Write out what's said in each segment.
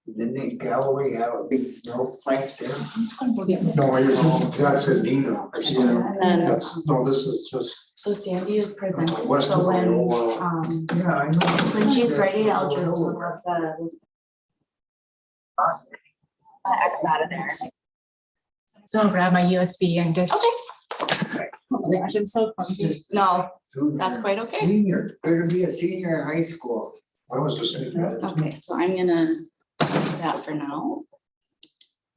Didn't they Galloway have a big milk plant there? No, you're wrong. That's in Nina. Yeah. And then, No, this is just. so Sandy is presenting, West so of when, Iowa. Yeah, I know. when she's ready, I'll just remove the X out of there. So I'll grab my USB and just. Okay. Oh my gosh, I'm so clumsy. No, that's quite okay. Senior, better be a senior in high school. I was just saying that. Okay, so I'm gonna do that for now.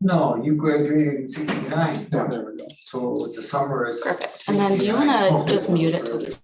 No, you graduated in '69, Yeah, there we go. so it's a summer. Of Perfect. And then do you 69. wanna just mute it till this?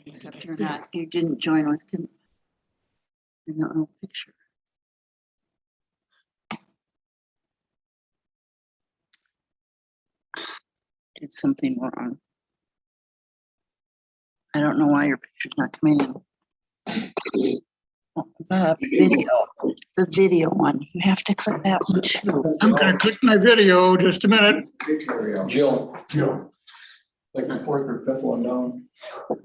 Except you're not, you didn't join with, no picture. Did something wrong. I don't know why your picture's not coming in. Oh, the video one, you have to click that one too. I'm gonna click my video, just a minute. Jill, Jill. like the fourth or fifth one down.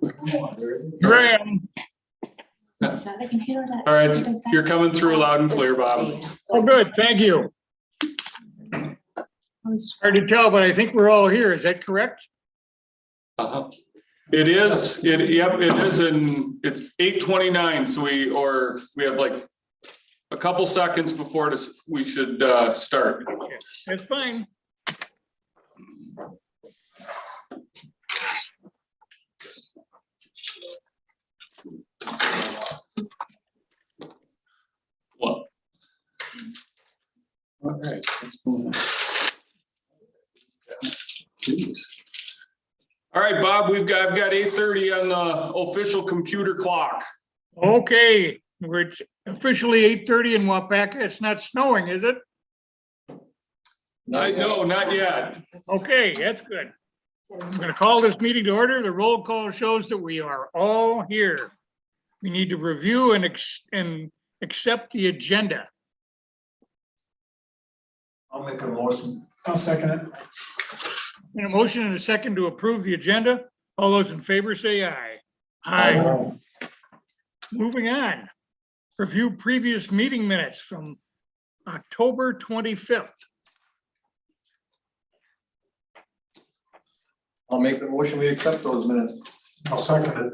Here I am. Is that the computer that? All right, does that? you're coming through loud and clear, Bob. Oh, good, thank you. Hard to tell, but I think we're all here. Is that correct? Uh-huh. It is, yep, it is, and it's 8:29, so we have like a couple seconds before this, we should start. That's fine. What? All right. Let's move on. Jeez. All right, Bob, I've got 8:30 on the official computer clock. Okay, it's officially 8:30 in Waupaca. It's not snowing, is it? No, not yet. Okay, that's good. I'm gonna call this meeting to order. The roll call shows that we are all here. We need to review and accept the agenda. I'll make a motion. I'll second it. And a motion and a second to approve the agenda. All those in favor say aye. Aye. Moving on. Review previous meeting minutes from October 25th. I'll make the motion, we accept those minutes. I'll second it.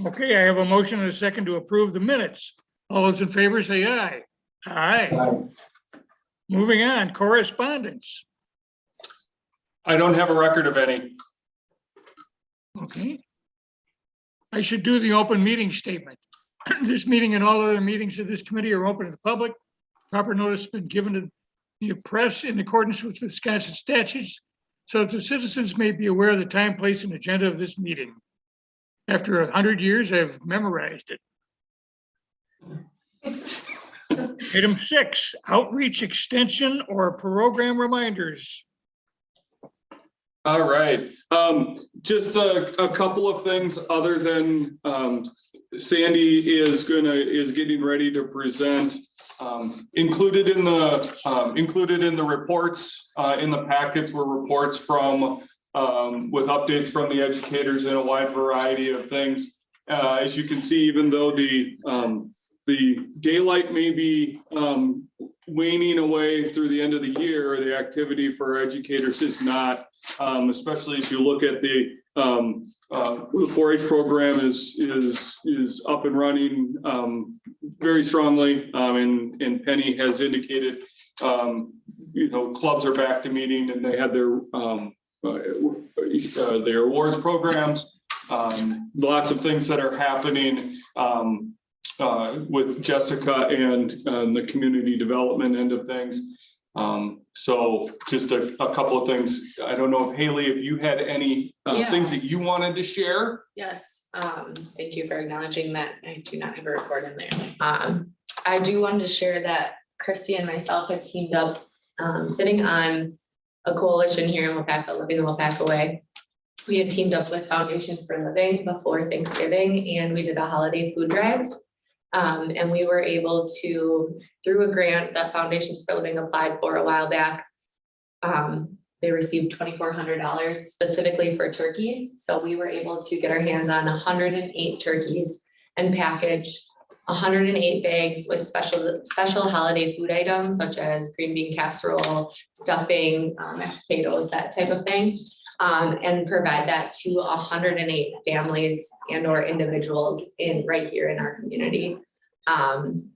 Okay, I have a motion and a second to approve the minutes. All those in favor say aye. Aye. Moving on, correspondence. I don't have a record of any. Okay. I should do the open meeting statement. This meeting and all other meetings of this committee are open to the public. Proper notice has been given to the press in accordance with Wisconsin statutes, so that the citizens may be aware of the time, place, and agenda of this meeting. After 100 years, I've memorized it. Item 6, outreach extension or program reminders. All right, just a couple of things other than Sandy is getting ready to present. Included in the reports in the packets were reports from with updates from the educators in a wide variety of things. As you can see, even though the daylight may be waning away through the end of the year, the activity for educators is not. Especially as you look at the 4-H program is up and running very strongly, and Penny has indicated clubs are back to meeting and they had their awards programs. Lots of things that are happening with Jessica and the community development end of things. So just a couple of things. I don't know if Haley, if you had any things that you wanted to share. Yes, thank you for acknowledging that. I do not have a report in there. I do want to share that Christy and myself have teamed up, sitting on a coalition here in Waupaca, Living the Waupaca Way. We had teamed up with Foundations for Living before Thanksgiving, and we did a holiday food drive. And we were able to, through a grant that Foundations for Living applied for a while back, they received $2,400 specifically for turkeys. So we were able to get our hands on 108 turkeys and package 108 bags with special holiday food items such as green bean casserole, stuffing, mashed potatoes, that type of thing. And provide that to 108 families and or individuals right here in our community. And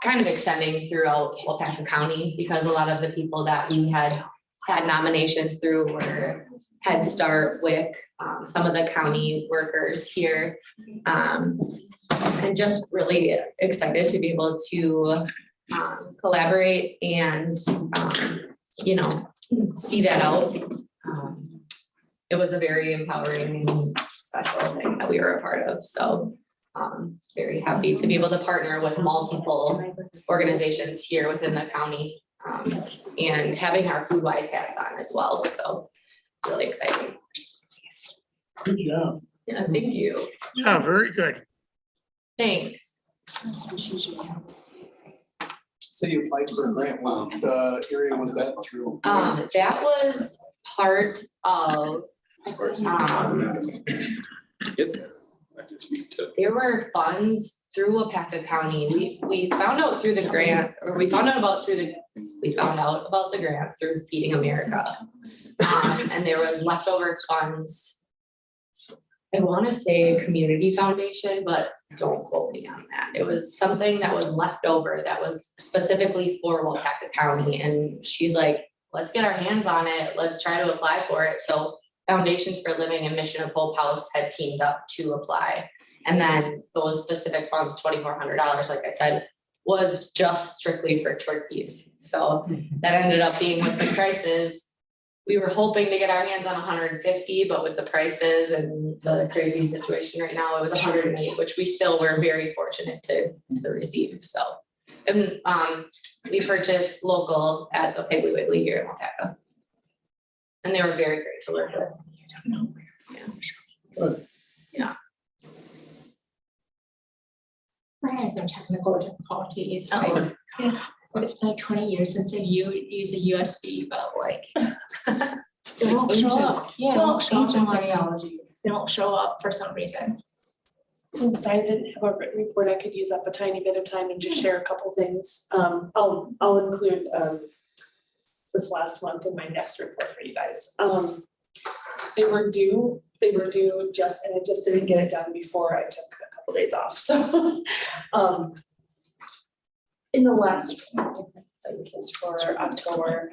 kind of extending throughout Waupaca County, because a lot of the people that we had nominations through were Head Start, WIC, some of the county workers here. And just really excited to be able to collaborate and, see that out. It was a very empowering and special thing that we were a part of. So very happy to be able to partner with multiple organizations here within the county, and having our Food Wise hats on as well. So really exciting. Good job. Yeah, thank you. Yeah, very good. Thanks. So you applied for a grant, what area was that through? That was part of, Get there. I just need to. there were funds through Waupaca County. We found out through the grant, or we found out about the grant through Feeding America. And there was leftover funds. I want to say Community Foundation, but don't quote me on that. It was something that was left over that was specifically for Waupaca County. And she's like, let's get our hands on it. Let's try to apply for it. So Foundations for Living and Mission of Hope House had teamed up to apply. And then those specific funds, $2,400, like I said, was just strictly for turkeys. So that ended up being with the prices. We were hoping to get our hands on 150, but with the prices and the crazy situation right now, it was 108, which we still were very fortunate to receive. So, and we purchased local at the Piggly Wiggly here in Waupaca. And they were very great to work with. Yeah. Good. Yeah. We're having some technical difficulties. Oh. It's been like 20 years since I've used a USB, but like it like won't show up. ancient. Yeah, it Well, won't show up ancient on my, technology. it won't show up for some reason. Since I didn't have a written report, I could use up a tiny bit of time and just share a couple things. I'll include this last month in my next report for you guys. They were due just, and I just didn't get it done before I took a couple days off. So in the last, so this is for October.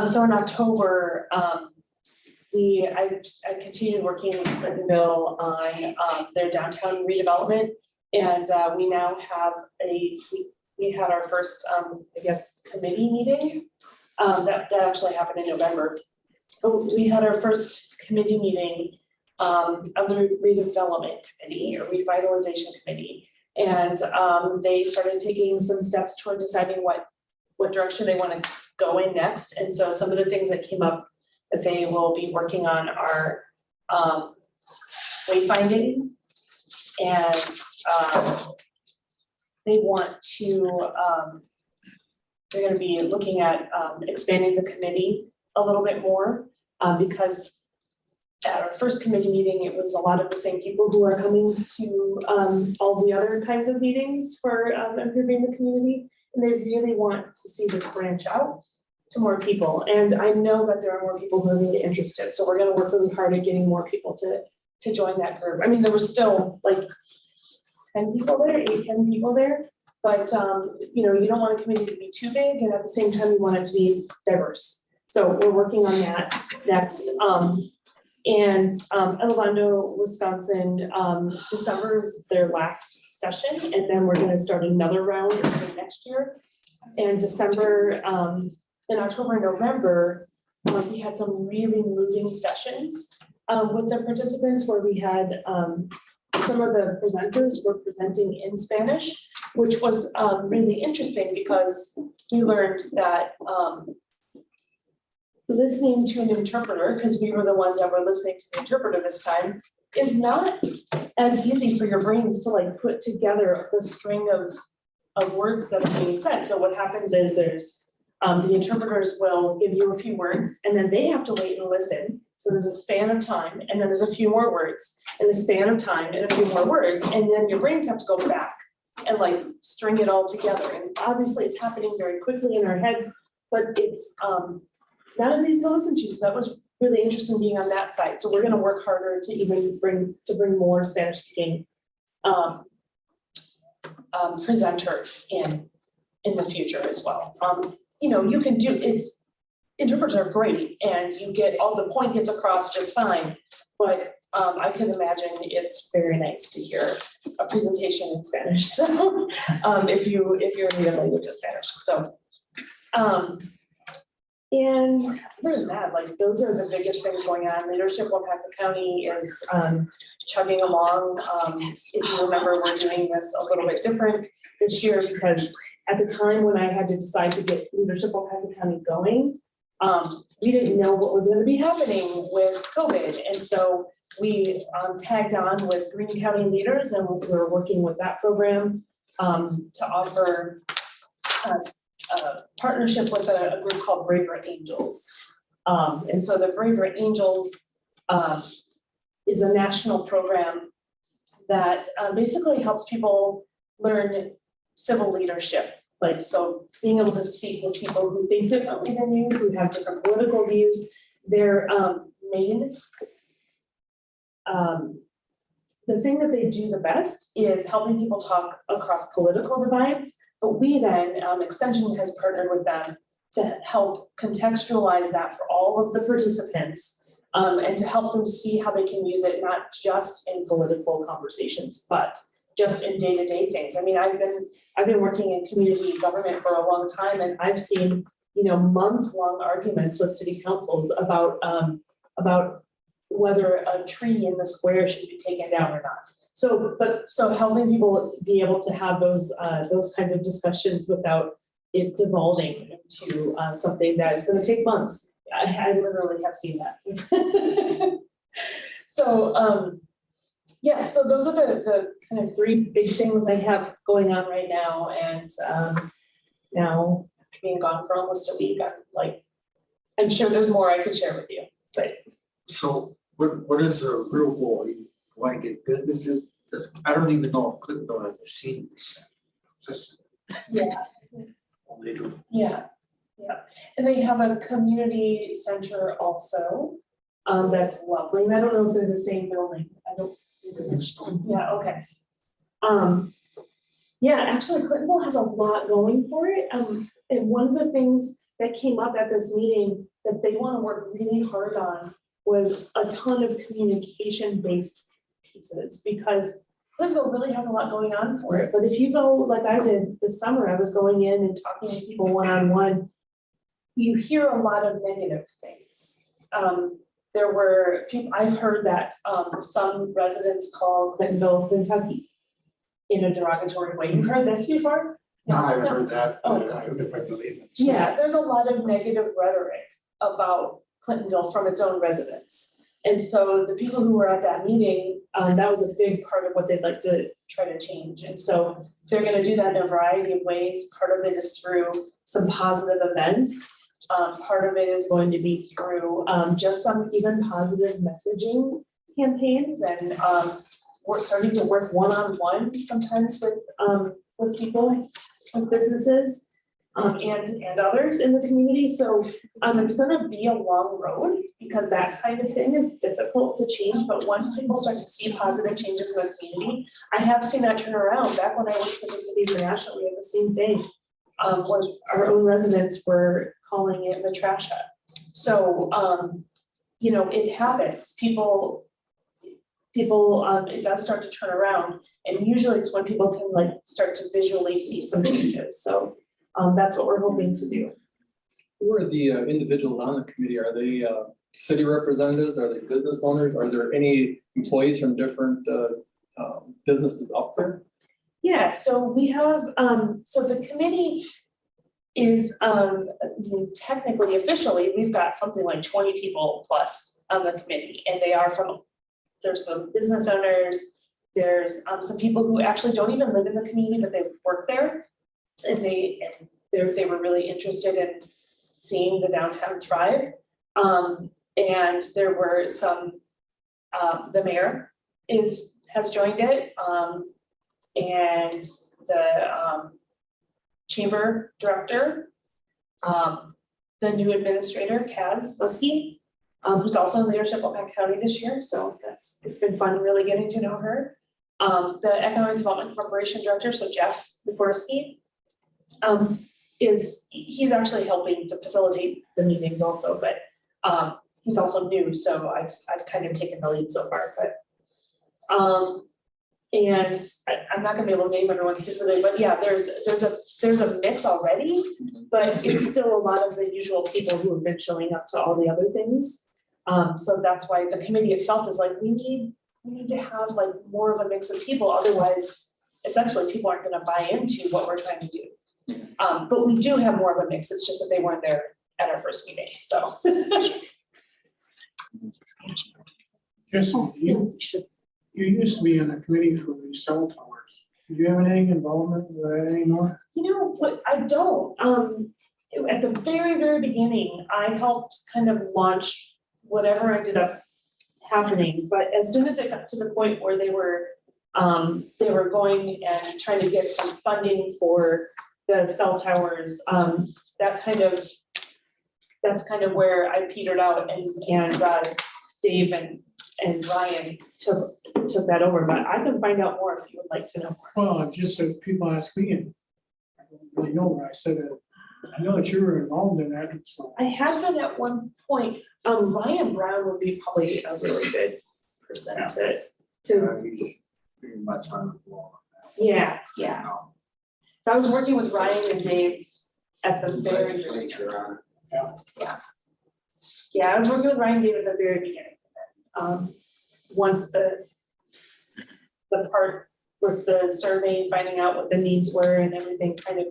So in October, I continued working with Clintonville on their downtown redevelopment. And we now have we had our first, I guess, committee meeting. That actually happened in November. We had our first committee meeting of the redevelopment committee or revitalization committee. And they started taking some steps toward deciding what direction they want to go in next. And so some of the things that came up that they will be working on are wayfinding, and they want to, they're going to be looking at expanding the committee a little bit more because at our first committee meeting, it was a lot of the same people who are coming to all the other kinds of meetings for improving the community. And they really want to see this branch out to more people. And I know that there are more people who are really interested. So we're going to work really hard at getting more people to join that group. I mean, there was still like 10 people there, 10 people there. But you know, you don't want a committee to be too big, and at the same time, you want it to be diverse. So we're working on that next. And Elevando, Wisconsin, December is their last session, and then we're going to start another round next year. And December, in October, November, we had some really moving sessions with the participants where we had some of the presenters were presenting in Spanish, which was really interesting because we learned that listening to an interpreter, because we were the ones that were listening to the interpreter this time, is not as easy for your brains to like put together the string of words that are being said. So what happens is there's the interpreters will give you a few words and then they have to wait and listen. So there's a span of time and then there's a few more words and a span of time and a few more words. And then your brains have to go back and like string it all together. And obviously it's happening very quickly in our heads, but it's not as easy to listen to. So that was really interesting being on that side. So we're going to work harder to even bring more Spanish speaking presenters in the future as well. You know, you can do interpreters are great and you get all the point gets across just fine, but I can imagine it's very nice to hear a presentation in Spanish. So if you're native language is Spanish. So and other than that, like those are the biggest things going on. Leadership Waupaca County is chugging along. If you remember, we're doing this a little bit different this year because at the time when I had to decide to get Leadership Waupaca County going, we didn't know what was going to be happening with COVID. And so we tagged on with Green County Leaders and we were working with that program to offer a partnership with a group called Braver Angels. And so the Braver Angels is a national program that basically helps people learn civil leadership. Like, so being able to speak with people who think differently than you, who have different political views. Their main, the thing that they do the best is helping people talk across political divides. But we then, Extension has partnered with them to help contextualize that for all of the participants and to help them see how they can use it, not just in political conversations, but just in day-to-day things. I mean, I've been working in community government for a long time, and I've seen, you know, months-long arguments with city councils about whether a tree in the square should be taken down or not. So helping people be able to have those kinds of discussions without it devolving into something that is going to take months. I literally have seen that. So yeah, so those are the kind of three big things I have going on right now. And now being gone for almost a week, I'm sure there's more I could share with you. But So what is the real goal? You want to get businesses? I don't even know if Clinton has a seat. yeah. Oh, they do. Yeah, yeah. And they have a community center also. That's lovely. And I don't know if they're the same building. I don't think they're. Yeah, okay. Yeah, actually Clintonville has a lot going for it. And one of the things that came up at this meeting that they want to work really hard on was a ton of communication-based pieces, because Clintonville really has a lot going on for it, but if you go, like I did this summer, I was going in and talking to people one-on-one, you hear a lot of negative things. There were people, I've heard that, some residents call Clintonville, Kentucky in a derogatory way. You've heard this before? No, I haven't heard that, Oh. but if I believe it. Yeah, there's a lot of negative rhetoric about Clintonville from its own residents. And so the people who were at that meeting, that was a big part of what they'd like to try to change. And so they're gonna do that in a variety of ways. Part of it is through some positive events. Part of it is going to be through just some even positive messaging campaigns, and we're starting to work one-on-one sometimes with people, with businesses, and others in the community. So it's gonna be a long road, because that kind of thing is difficult to change, but once people start to see positive changes in the community, I have seen that turn around. Back when I worked for the city of Nashville, we had the same thing. When our own residents were calling it the trash hut. So, you know, it happens. People, it does start to turn around, and usually it's when people can like start to visually see some changes. So, that's what we're hoping to do. Who are the individuals on the committee? Are they city representatives? Are they business owners? Are there any employees from different businesses up there? Yeah, so we have, so the committee is, technically, officially, we've got something like 20 people plus on the committee, and they are from, there's some business owners, there's some people who actually don't even live in the community, but they work there, and they were really interested in seeing the downtown thrive. And there were some, the mayor has joined it, and the chamber director, the new administrator, Kaz Lusky, who's also in leadership of Waupaca County this year, so it's been fun really getting to know her. The Economic Development Corporation director, so Jeff Wyborski, he's actually helping to facilitate the meetings also, but he's also new, so I've kind of taken the lead so far, but and I'm not gonna be able to name everyone specifically, but yeah, there's a mix already, but it's still a lot of the usual people who have been showing up to all the other things. So that's why the committee itself is like, we need to have like more of a mix of people, otherwise, essentially, people aren't gonna buy into what we're trying to do. But we do have more of a mix, it's just that they weren't there at our first meeting, so. Jason, you used to be on a committee for the cell towers. Do you have any involvement with that anymore? You know what, I don't, at the very, very beginning, I helped kind of launch whatever ended up happening, but as soon as it got to the point where they were going and trying to get some funding for the cell towers, that's kind of where I petered out, and Dave and Ryan took that over, but I can find out more if you would like to know more. Well, just so people ask me, and I don't really know what I said. I know that you were involved in that, so. I had been at one point, Ryan Brown would be probably a really good person to, He's pretty much on the wall. yeah. So I was working with Ryan and Dave at the very beginning. Yeah, I was working with Ryan and Dave at the very beginning. Once the part with the survey, finding out what the needs were and everything kind of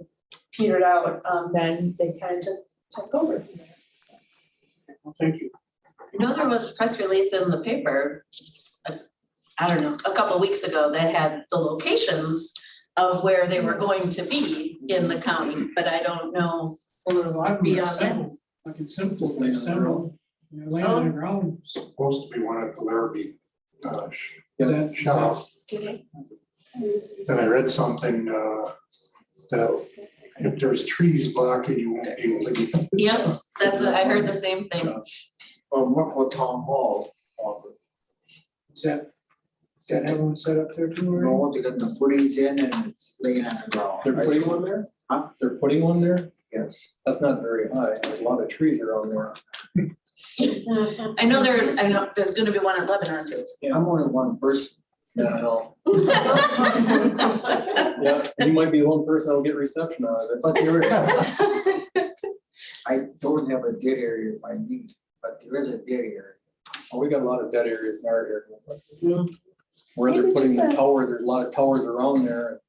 petered out, then they kind of took over from there. So. Well, thank you. I know there was a press release in the paper, I don't know, a couple of weeks ago that had the locations of where they were going to be in the county, but I don't know. Well, a lot of them are Beyond that. assembled, like in Simple, they assemble, they're laying on the ground. Supposed to be one at the Larrabee, Is that shop. Then I read something, that if there's trees blocking, you won't be able to get. Yep, I heard the same thing. What town hall offer? Is that everyone set up there too? or? No, they got the footings in and it's laying on the ground. They're putting one there? Huh? They're putting one there? Yes. That's not very high. There's a lot of trees around there. I know there's gonna be one in Lebanon too. I'm only one person. Yeah, I know. Yeah, you might be the one person that'll get reception out of it. But there is, I don't have a dead area by me, but there is a dead area. Oh, we got a lot of dead areas in our area. Mm. Where they're Maybe putting just the a- tower, there's a lot of towers around there.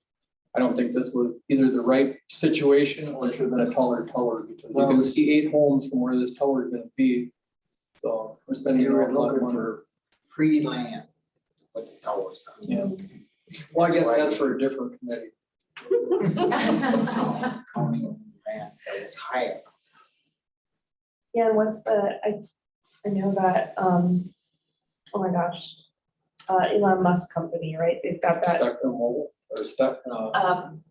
I don't think this was either the right situation or it should have been a taller tower because you can see 8 homes from where this tower is gonna be. So we're spending They a were lot of looking money. for free land, but the towers. Yeah. Well, I guess that's for a different committee. County land that was higher. Yeah, and what's I know that, oh my gosh, Elon Musk company, right? They've got that, Spectrum mobile or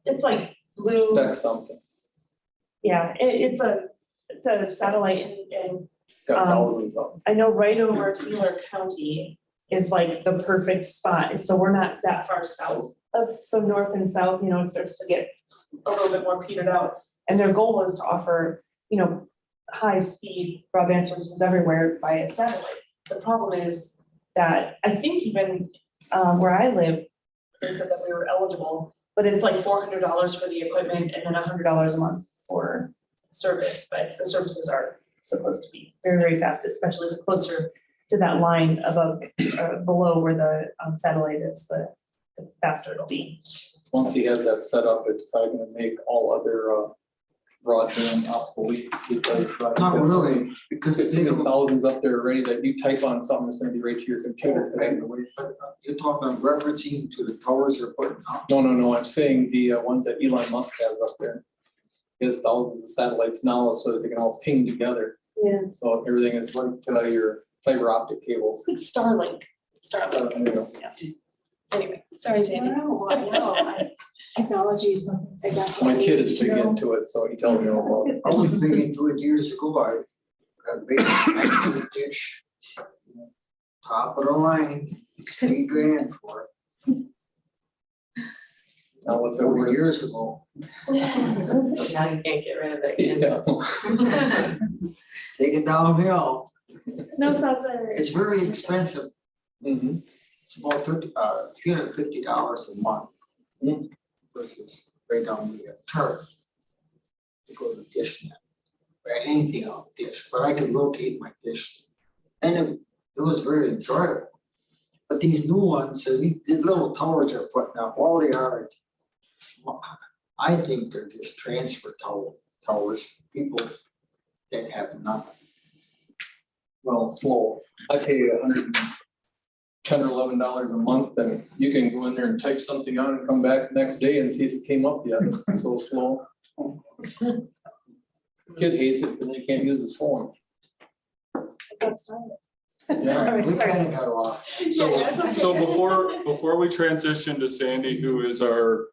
it's like blue, spec something. yeah, it's a satellite and Got thousands of them. I know right over Taylor County is like the perfect spot, and so we're not that far south of, so north and south, you know, it starts to get a little bit more petered out. And their goal is to offer, you know, high-speed broadband services everywhere via satellite. The problem is that I think even where I live, they said that we were eligible, but it's like $400 for the equipment and then $100 a month for service, but the services are supposed to be very, very fast, especially the closer to that line above, below where the satellite is, the faster it'll be. Once he has that set up, it's probably gonna make all other broadband obsolete because. Not really, because It's they even don't, thousands up there already that you type on something that's gonna be right to your computer today. you're talking referencing to the towers they're putting up. No, I'm saying the ones that Elon Musk has up there. He has thousands of satellites now so that they can all ping together. Yeah, So everything is linked to your fiber optic cables. it's like Starlink. Starlink. You know, Anyway, sorry, Sandy. Technology is something I got. my kid is big into it, so he tells me all about it. I was big into it years ago, I got a big 19 dish. Top of the line, $3,000 for Now it, what's it 40 worth? years ago. Now you can't get rid of it again. Yeah. Take it downhill. Snow saucer. It's very expensive. Mhm. It's about $350 a month. Mm. Versus right down the turf. To go to dish net, or anything on dish, but I could rotate my dish. And it was very enjoyable. But these new ones, so these little towers are putting up, all they are. I think they're just transfer towers, people that have nothing. Well, slow. I pay $110 or $11 a month, and you can go in there and type something on and come back the next day and see if it came up yet. It's so slow. Kid hates it because he can't use his phone. That's fine. Yeah. All right, We sorry. kind of got off. Yeah, it's okay. So before we transition to Sandy, who is our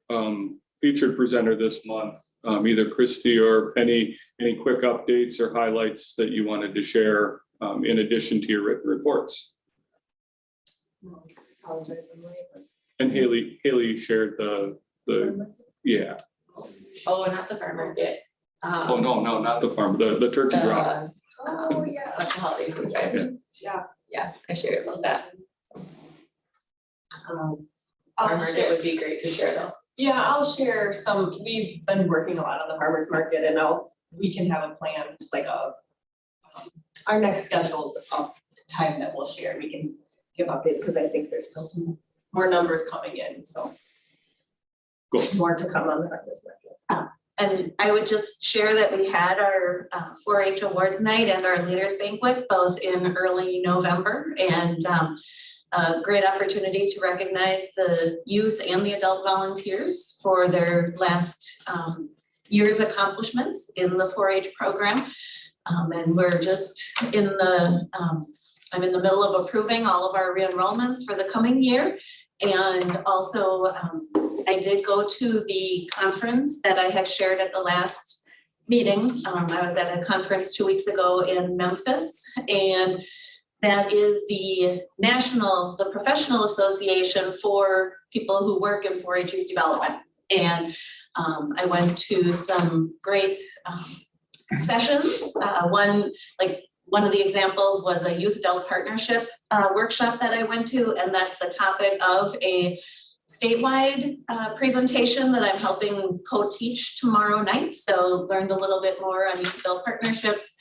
featured presenter this month, either Christie or any quick updates or highlights that you wanted to share in addition to your written reports. And Haley shared the yeah. Oh, not the farm market. Oh, no, not the farm, the turkey drop. Oh, yeah. Like the holiday food, right? Yeah, I shared about that. Farm market would be great to share though. Yeah, I'll share some, we've been working a lot on the farmer's market and we can have a plan, like our next scheduled time that we'll share, we can give updates, because I think there's still some more numbers coming in, so. Cool. More to come on the farmer's market. And I would just share that we had our 4-H awards night and our leaders banquet both in early November, and a great opportunity to recognize the youth and the adult volunteers for their last year's accomplishments in the 4-H program. And we're just in the, I'm in the middle of approving all of our re-enrollments for the coming year. And also, I did go to the conference that I had shared at the last meeting. I was at a conference 2 weeks ago in Memphis, and that is the Professional Association for people who work in 4-H youth development. And I went to some great sessions. One, like one of the examples was a youth adult partnership workshop that I went to, and that's the topic of a statewide presentation that I'm helping co-teach tomorrow night. So learned a little bit more on youth adult partnerships,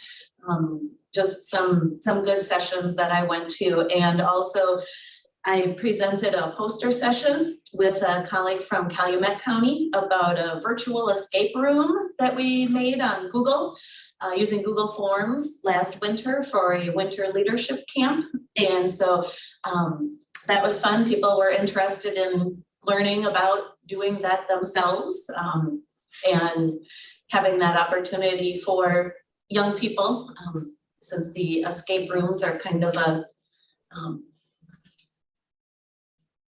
just some good sessions that I went to. And also I presented a poster session with a colleague from Calumet County about a virtual escape room that we made on Google, using Google Forms last winter for a winter leadership camp. And so that was fun. People were interested in learning about doing that themselves, and having that opportunity for young people, since the escape rooms are kind of a,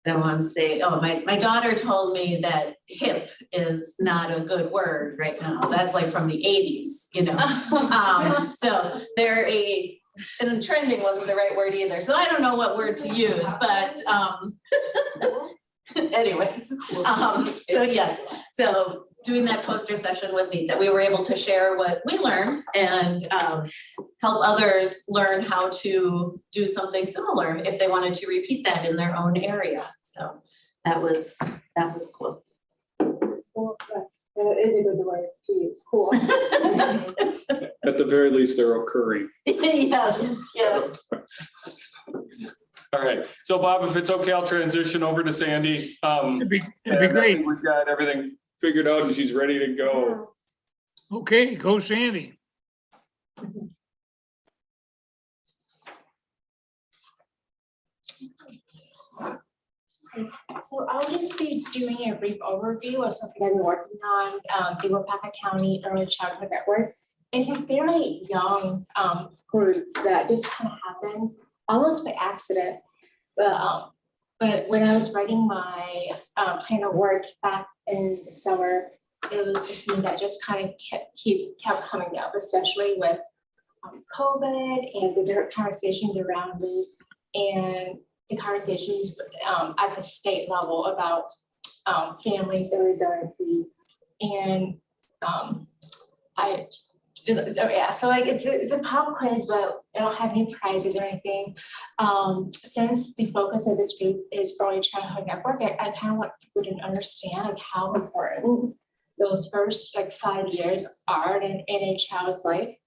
I don't want to say, oh, my daughter told me that hip is not a good word right now. That's like from the 80s, you know. So they're and trending wasn't the right word either. So I don't know what word to use, but anyways, so yes. So doing that poster session was neat, that we were able to share what we learned and help others learn how to do something similar if they wanted to repeat that in their own area. So that was cool. Well, that is a good word to use, cool. At the very least, they're occurring. Yes, yes. All right, so Bob, if it's okay, I'll transition over to Sandy. It'd be And I great. think we've got everything figured out and she's ready to go. Okay, go Sandy. So I'll just be doing a brief overview of something I've been working on, the Waupaca County Early Childhood Network. It's a fairly young group that just kind of happened almost by accident. But when I was writing my plan of work back in the summer, it was a theme that just kind of kept coming up, especially with COVID and the different conversations around me and the conversations at the state level about families and resiliency. And so like it's a pop quiz, but I don't have any prizes or anything. Since the focus of this group is early childhood network, I kind of want people to understand like how important those first like 5 years are in a child's life.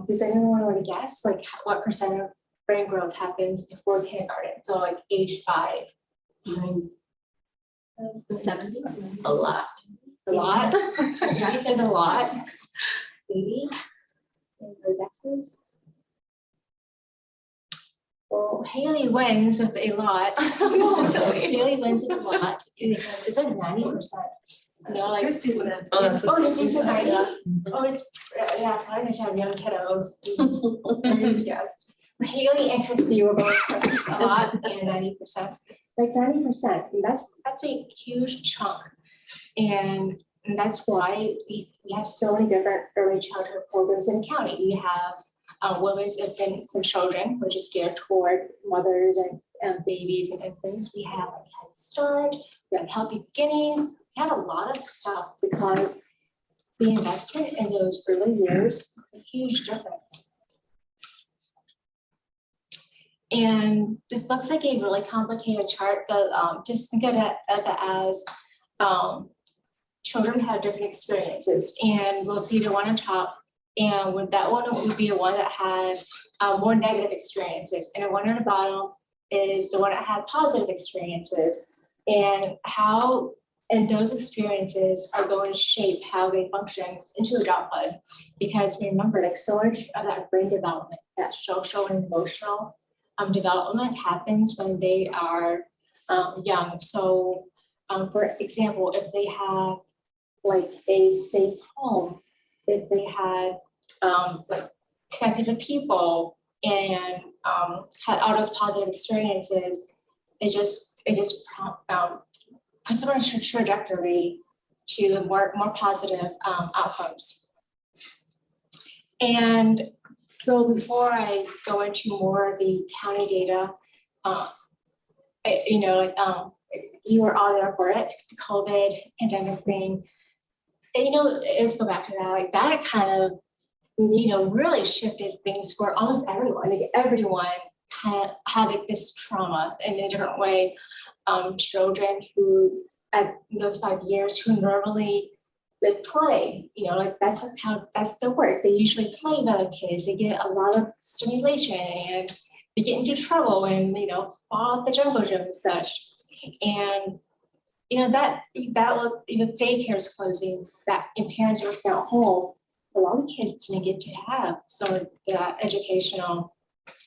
Does anyone want to guess like what percent of brain growth happens before kindergarten? So like age 5. 70. A lot. A lot. He says a lot. Maybe. Any guesses? Well, Haley wins with a lot. Haley wins with a lot because it's like 90%. No, like Christy said. Christy said 90. Oh, it's yeah, probably gonna have young kiddos. Yes. Haley and Christy were both a lot and 90%. Like 90%. And that's a huge chunk. And that's why we have so many different early childhood programs in the county. We have women's, infants, and children, which is geared toward mothers and babies and infants. We have like Head Start, we have Healthy Beginnings. We have a lot of stuff because the investment in those early years is a huge difference. And this looks like a really complicated chart, but just think of it as children have different experiences, and we'll see the one on top, and with that one would be the one that had more negative experiences, and the one on the bottom is the one that had positive experiences, and how those experiences are going to shape how they function into adulthood. Because remember, like so much of that brain development, that social and emotional development happens when they are young. So for example, if they have like a safe home, if they had like connected to people and had all those positive experiences, it just puts them on a trajectory to more positive outcomes. And so before I go into more of the county data, you were all there for it, the COVID pandemic thing. And let's go back to that. Like that kind of really shifted things for almost everyone. Like everyone had like this trauma in a different way. Children who at those 5 years who normally they play, like that's the work. They usually play with other kids. They get a lot of stimulation and they get into trouble and fall off the jungle gym and such. And that was daycare's closing, that and parents working at home. A lot of kids didn't get to have some of the educational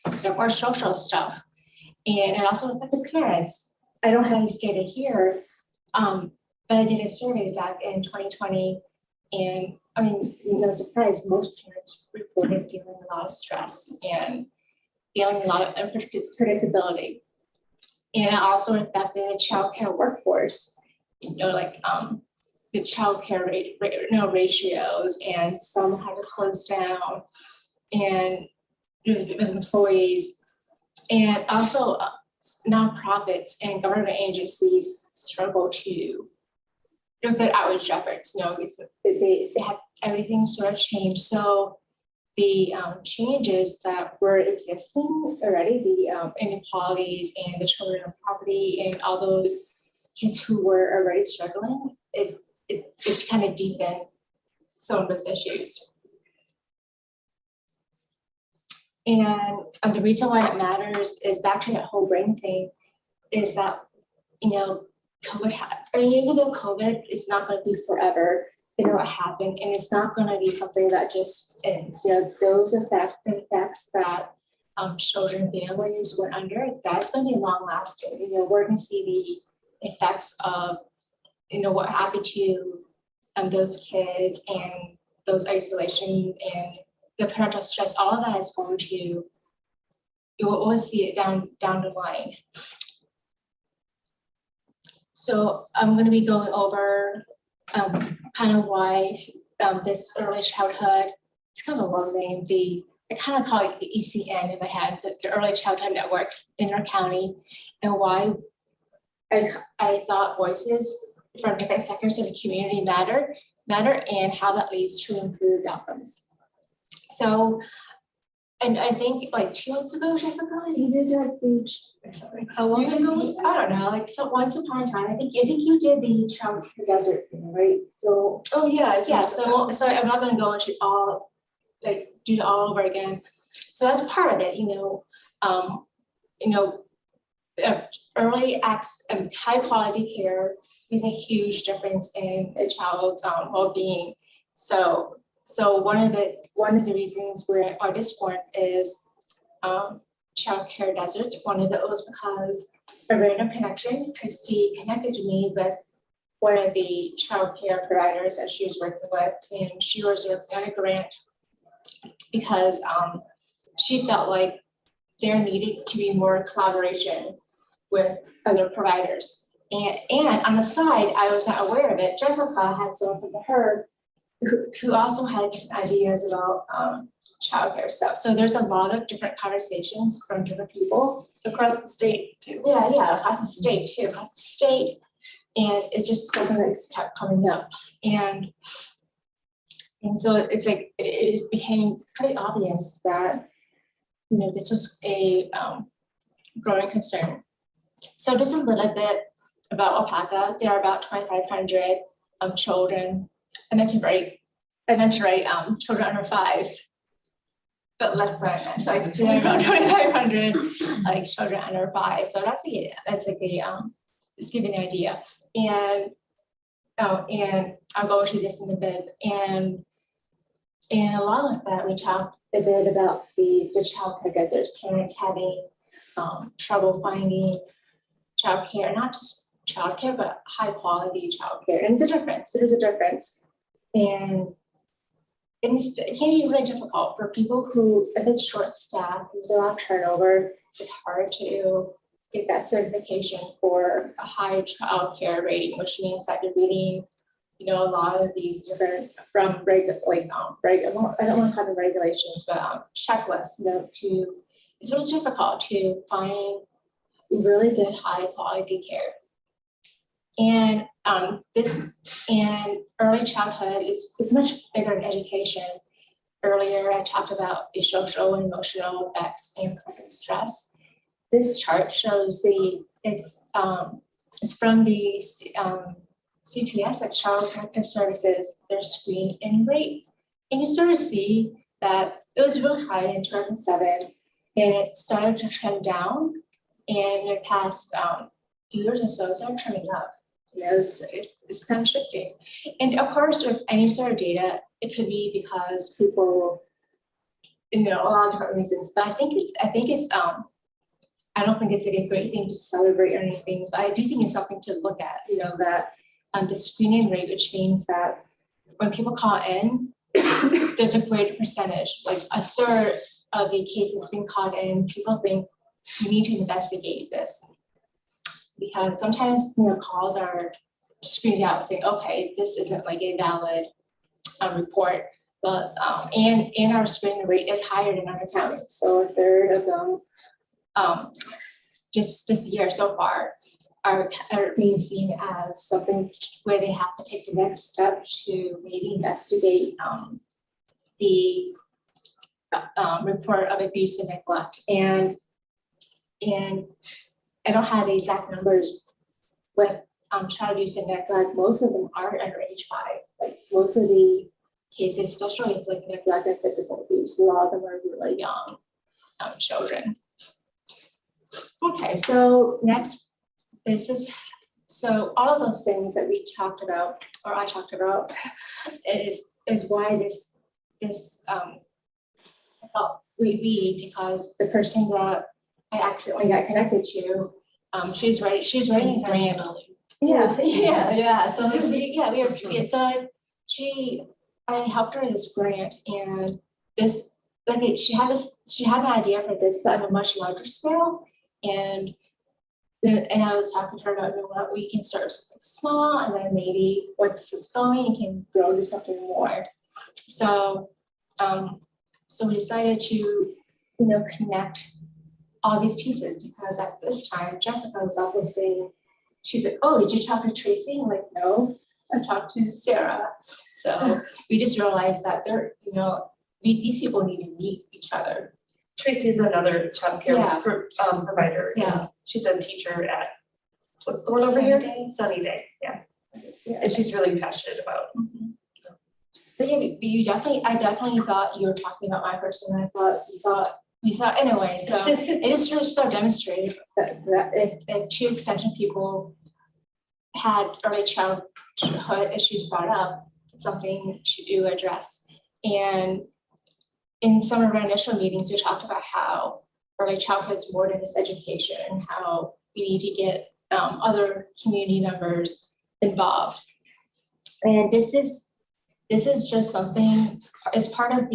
stuff or social stuff. And it also affected parents. I don't have this data here, but I did a survey back in 2020. And I mean, no surprise, most parents reported feeling a lot of stress and feeling a lot of unpredictability. And it also affected the childcare workforce, the childcare ratios, and some had to close down and with employees. And also nonprofits and government agencies struggle to look at outreach efforts. They have everything sort of changed. So the changes that were existing already, the inequalities and the children of poverty and all those kids who were already struggling, it kind of deepened some of those issues. And the reason why it matters is back to that whole brain thing, is that, COVID, even though COVID is not going to be forever, what happened, and it's not going to be something that just ends. Those effects that children and families were under, that's going to be long lasting. We're going to see the effects of, what happened to those kids and those isolation and the parental stress. All of that is going to, we'll see it down the line. So I'm going to be going over kind of why this early childhood, it's kind of a long name, I kind of call it the ECN in my head, the Early Childhood Network in our county, and why I thought voices from different sectors of the community matter, and how that leads to improved outcomes. So, and I think like 2 months ago, Jessica, you did how long ago was, I don't know, so once upon a time, I think you did the childcare desert thing, right? So, oh yeah, so I'm not gonna go into all, do it all over again. So that's part of it, early acts and high quality care is a huge difference in a child's well-being. So one of the reasons we're on this one is childcare desert. One of those because a random connection, Christy connected me with one of the childcare providers that she was working with, and she was working on a grant because she felt like there needed to be more collaboration with other providers. And on the side, I was not aware of it. Jessica had someone from her who also had different ideas about childcare stuff. So there's a lot of different conversations from different people across the state too. Yeah, across the state. And it's just something that's kept coming up. And so it's like, it became pretty obvious that, this was a growing concern. So just a little bit about Waupaca. There are about 2,500 children. I meant to write children under 5, but let's not about 2,500 children under 5. So that's just give you an idea. And I'll go into this in a bit. And along with that, we talked a bit about the childcare deserts, parents having trouble finding childcare, not just childcare, but high quality childcare. And there's a difference. And it can be really difficult for people who, if it's short staffed, there's a lot of turnover, it's hard to get that certification for a high childcare rating, which means that you're meeting, a lot of these different I don't want to call them regulations, but checklists, it's really difficult to find really good high quality care. And early childhood is much bigger than education. earlier, I talked about the social and emotional effects and chronic stress. This chart shows it's from the CPS, like Child Protective Services, their screen-in rate. And you sort of see that it was really high in 2007, and it started to trend down. And in the past few years or so, it started trending up. It's kind of shifting. And of course, with any sort of data, it could be because people, a lot of different reasons. But I think it's I don't think it's like a great thing to celebrate or anything, but I do think it's something to look at, that the screening rate, which means that when people call in, there's a greater percentage, like a third of the cases being called in, people think we need to investigate this. Because sometimes, calls are screened out saying, okay, this isn't like a valid report, but, and our screening rate is higher than other counties. So a third of them, just this year so far, are being seen as something where they have to take the next step to maybe investigate the report of abuse and neglect. And I don't have the exact numbers with child abuse and neglect. Most of them are under age 5. Like most of the cases, especially with like neglect and physical abuse, a lot of them are really young children. Okay, so next, so all of those things that we talked about, or I talked about, is why this because the person that I accidentally got connected to, she's writing a grant. Yeah. So like I helped her with this grant, and this, like, she had an idea for this, but on a much larger scale. And I was talking to her about, what we can start with something small, and then maybe once this is going, it can grow to something more. So, so we decided to, connect all these pieces, because at this time, Jessica was also saying, she's like, oh, did you talk to Tracy? I'm like, no, I talked to Sarah. So we just realized that these people need to meet each other. Tracy's another childcare provider. Yeah. She's a teacher at, what's the one over here? Sunny Day, yeah. And she's really passionate about. But yeah, I definitely thought you were talking about my person. I thought we thought anyway. So it just really so demonstrated that if 2 extension people had early childhood issues brought up, it's something to address. And in some of our initial meetings, we talked about how early childhood is more than just education, and how we need to get other community members involved. And this is just something, as part of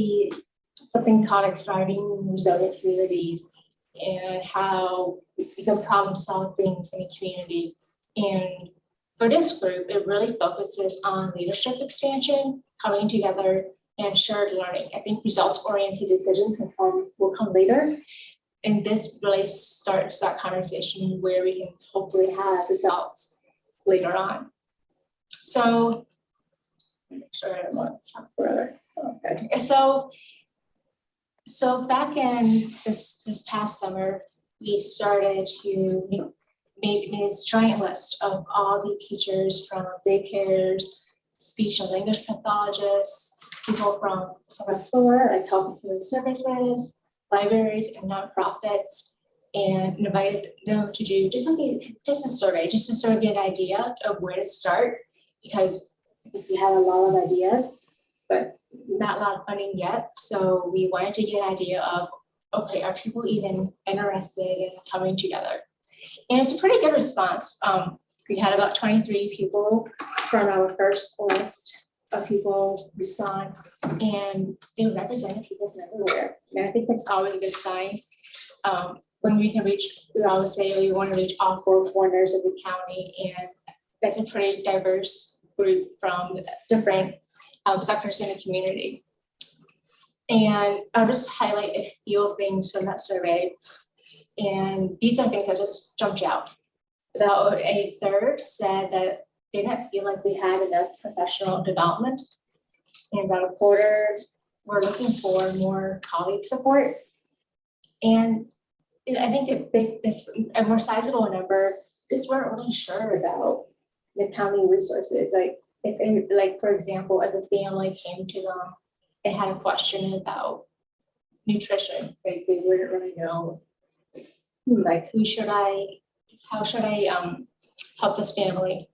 something called thriving resilient communities, and how we can problem solve things in the community. And for this group, it really focuses on leadership expansion, coming together, and shared learning. I think results-oriented decisions will come later. And this really starts that conversation where we can hopefully have results later on. So, make sure I don't want to talk further. Okay. So back in this past summer, we started to make this giant list of all the teachers from daycares, speech and language pathologists, people from second floor, like health and human services, libraries, and nonprofits, and invited them to do just a survey, just to sort of get an idea of where to start, because I think we have a lot of ideas, but not a lot of funding yet. So we wanted to get an idea of, okay, are people even interested in coming together? And it's a pretty good response. We had about 23 people from our first list of people respond, and they represented people from everywhere. And I think that's always a good sign. When we always say we want to reach all 4 corners of the county, and that's a pretty diverse group from different sectors in the community. And I'll just highlight a few things from that survey. And these are things that just jumped out. About a third said that they didn't feel like they had enough professional development. And about a quarter we're looking for more colleague support. And I think a more sizable number, just weren't really sure about the county resources. Like like, for example, if a family came to them and had a question about nutrition, like they wouldn't really know, like how should I help this family?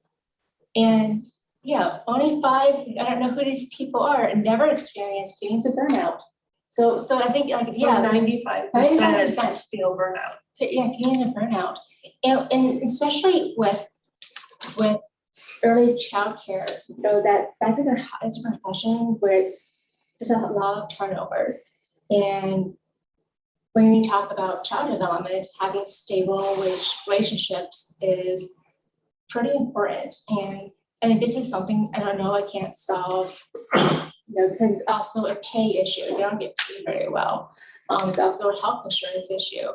And yeah, only 5, I don't know who these people are, and never experienced feelings of burnout. So I think like, So yeah, 95% 95% feel burnout. yeah, feelings of burnout. And especially with early childcare, you know, that's it's a profession where there's a lot of turnover. And when we talk about child development, having stable relationships is pretty important. And this is something, I don't know, I can't solve, you know, because it's also a pay issue. They don't get paid very well. It's also a health insurance issue.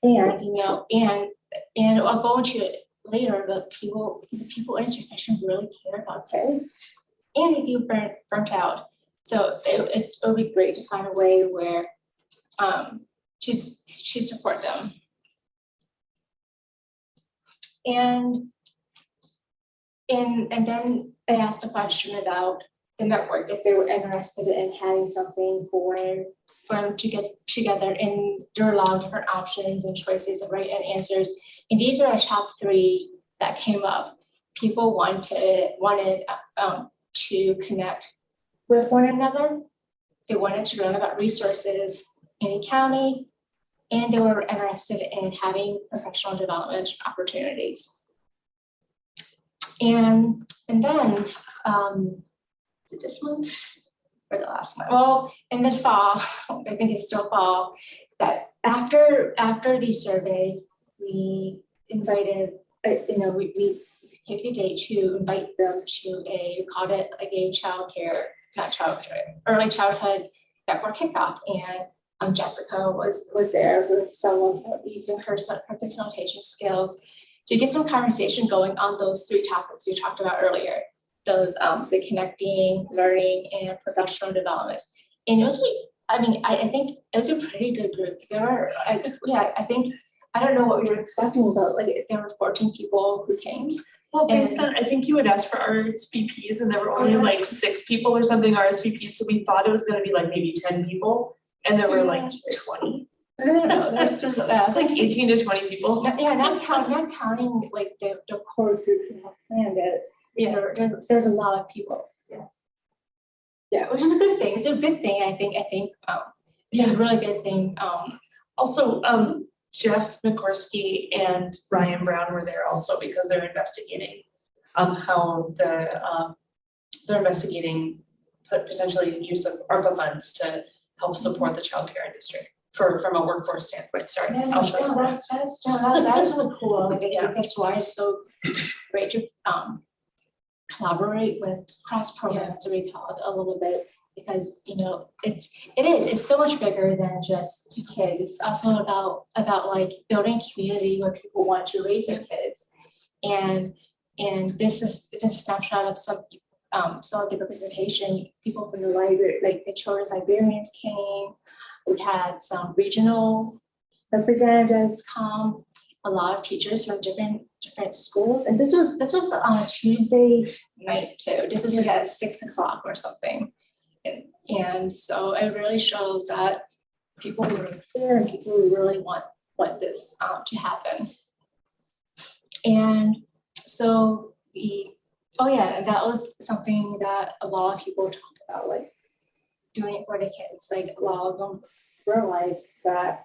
And, you know, and I'll go into it later, but the people in this profession really care about kids and if you burnt out. So it would be great to find a way where to support them. And then I asked a question about the network, if they were interested in having something for them to get together, and there are a lot of different options and choices of right and answers. And these are our top 3 that came up. People wanted to connect with one another. They wanted to learn about resources in the county, and they were interested in having professional development opportunities. And then, is it this one or the last one? Well, in the fall, I think it's still fall, that after the survey, we invited, you know, we picked a date to invite them to we called it like a early childhood network kickoff. And Jessica was there with someone using her facilitation skills to get some conversation going on those 3 topics we talked about earlier. Those the connecting, learning, and professional development. And it was, I mean, I think it was a pretty good group. There were, I think, I don't know what we were expecting, but like there were 14 people who came. Well, based on, I think you had asked for RSVPs and there were only like 6 people or something RSVP'd, so we thought it was gonna be like maybe 10 people, and there were like 20. I don't know, there's just, It's like 18 to 20 people. yeah, not counting like the core group who have planned it. Yeah, there's a lot of people. Yeah, which is a good thing. It's a good thing. I think it's a really good thing. Also, Jeff McCorsky and Ryan Brown were there also because they're investigating how they're investigating potentially use of ARPA funds to help support the childcare industry from a workforce standpoint. Sorry, I'll show you. That's really cool. Like, I think that's why it's so great to collaborate with cross programs, we call it a little bit, because you know it's so much bigger than just kids. It's also about like building a community where people want to raise their kids, and this is just a snapshot of some of the representation. People from the library, like the children's librarians came. We had some regional representatives come, a lot of teachers from different schools, and this was on a Tuesday night too. This was like at 6 o'clock or something, and so it really shows that people really care and people really want this to happen. And so that was something that a lot of people talked about, like doing it for the kids. Like a lot of them realized that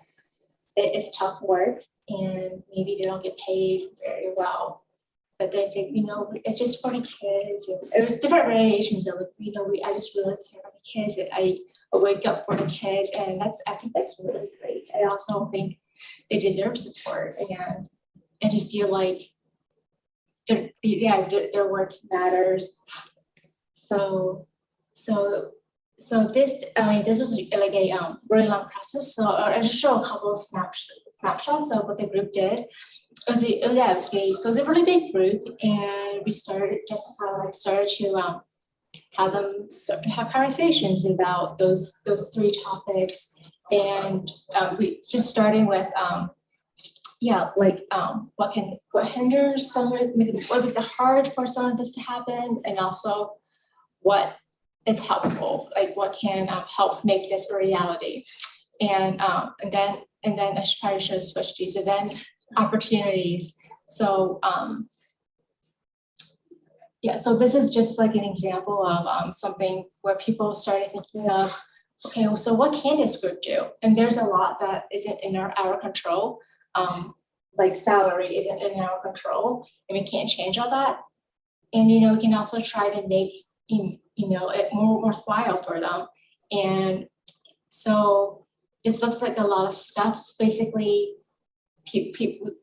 it's tough work and maybe they don't get paid very well, but they say, you know, it's just for the kids. And it was different variations of like, you know, I just really care about the kids. I wake up for the kids, and I think that's really great. I also think they deserve support and to feel like their work matters. So this was like a really long process. So I'll just show a couple of snapshots of what the group did. It was a really big group, and we started to have them start to have conversations about those three topics. And we just starting with what hinders some of what makes it hard for some of this to happen, and also what is helpful, like what can help make this a reality. And then I should probably should have switched these, and then opportunities. So so this is just like an example of something where people started thinking of, okay, well, so what can this group do? And there's a lot that isn't in our control. Like salary isn't in our control, and we can't change all that. And we can also try to make it more worthwhile for them. And so this looks like a lot of stuff. Basically,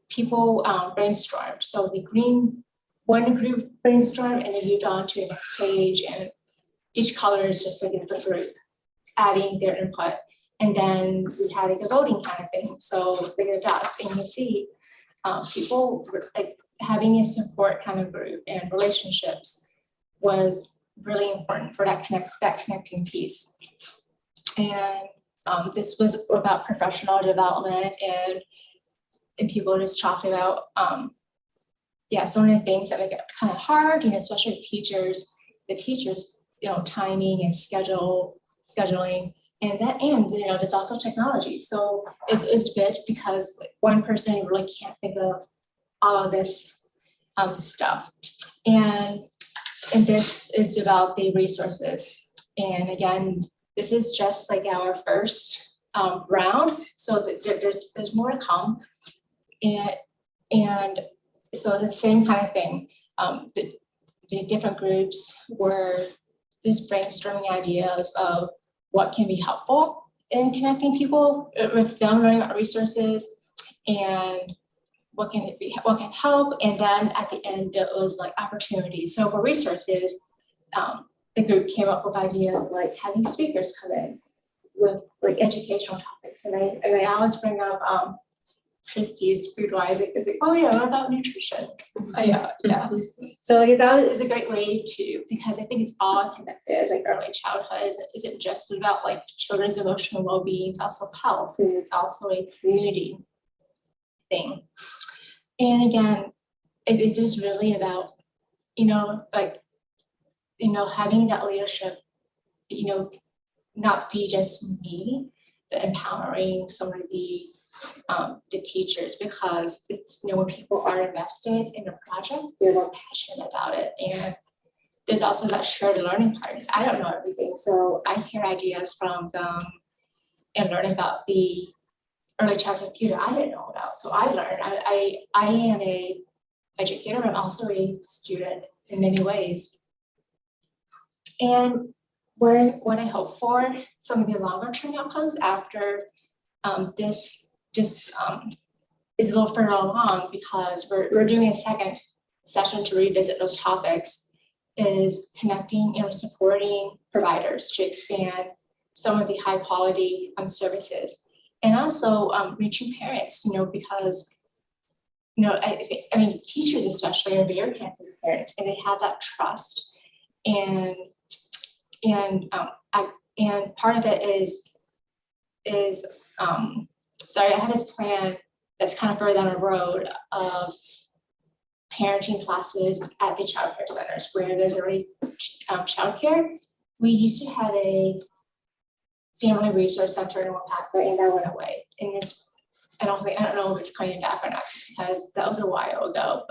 people brainstorm. So one group brainstorm, and then moved on to the next page, and each color is just like a different group adding their input. And then we had like a voting kind of thing. So bigger dots, and you see people like having a support kind of group and relationships was really important for that connecting piece. And this was about professional development, and people just talked about some of the things that make it kind of hard, especially teachers, timing and scheduling. And there's also technology. So it's good because one person really can't think of all of this stuff. And this is about the resources. And again, this is just like our first round. So there's more to come. And so the same kind of thing. The different groups were just brainstorming ideas of what can be helpful in connecting people with them learning about resources, and what can help. And then at the end, it was like opportunities. So for resources, the group came up with ideas like having speakers come in with like educational topics. And I always bring up Christie's Food Wise, like, oh yeah, what about nutrition? Yeah. So like, it's a great way to, because I think it's all connected. Like early childhood isn't just about like children's emotional well-being, it's also health, and it's also a community thing. And again, it is just really about, having that leadership, not be just me, but empowering some of the teachers, because it's, when people are invested in a project, they're more passionate about it. And there's also that shared learning part, because I don't know everything. So I hear ideas from them and learn about the early childhood computer I didn't know about. So I learned. I am a educator, but I'm also a student in many ways. And what I hope for some of the longer term outcomes after this just is a little further along, because we're doing a second session to revisit those topics, is connecting and supporting providers to expand some of the high quality services, and also reaching parents, because I mean teachers especially are very connected with parents, and they have that trust, and part of it is sorry, I have this plan that's kind of further down the road of parenting classes at the childcare centers where there's already childcare. We used to have a family resource center in Waupaca, and that went away. And I don't know if it's coming back or not, because that was a while ago,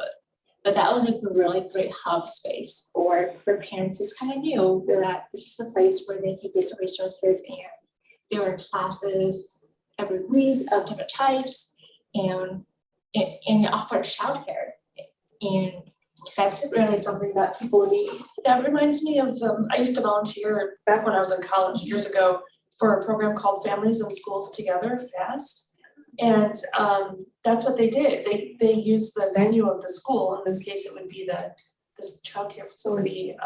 but that was a really great hub space for parents who kind of knew that this is a place where they could get the resources, and there were classes every week of different types, and offer childcare. And that's really something that people need. That reminds me of, I used to volunteer back when I was in college years ago for a program called Families and Schools Together, FAST. And that's what they did. They used the venue of the school. In this case, it would be this childcare facility.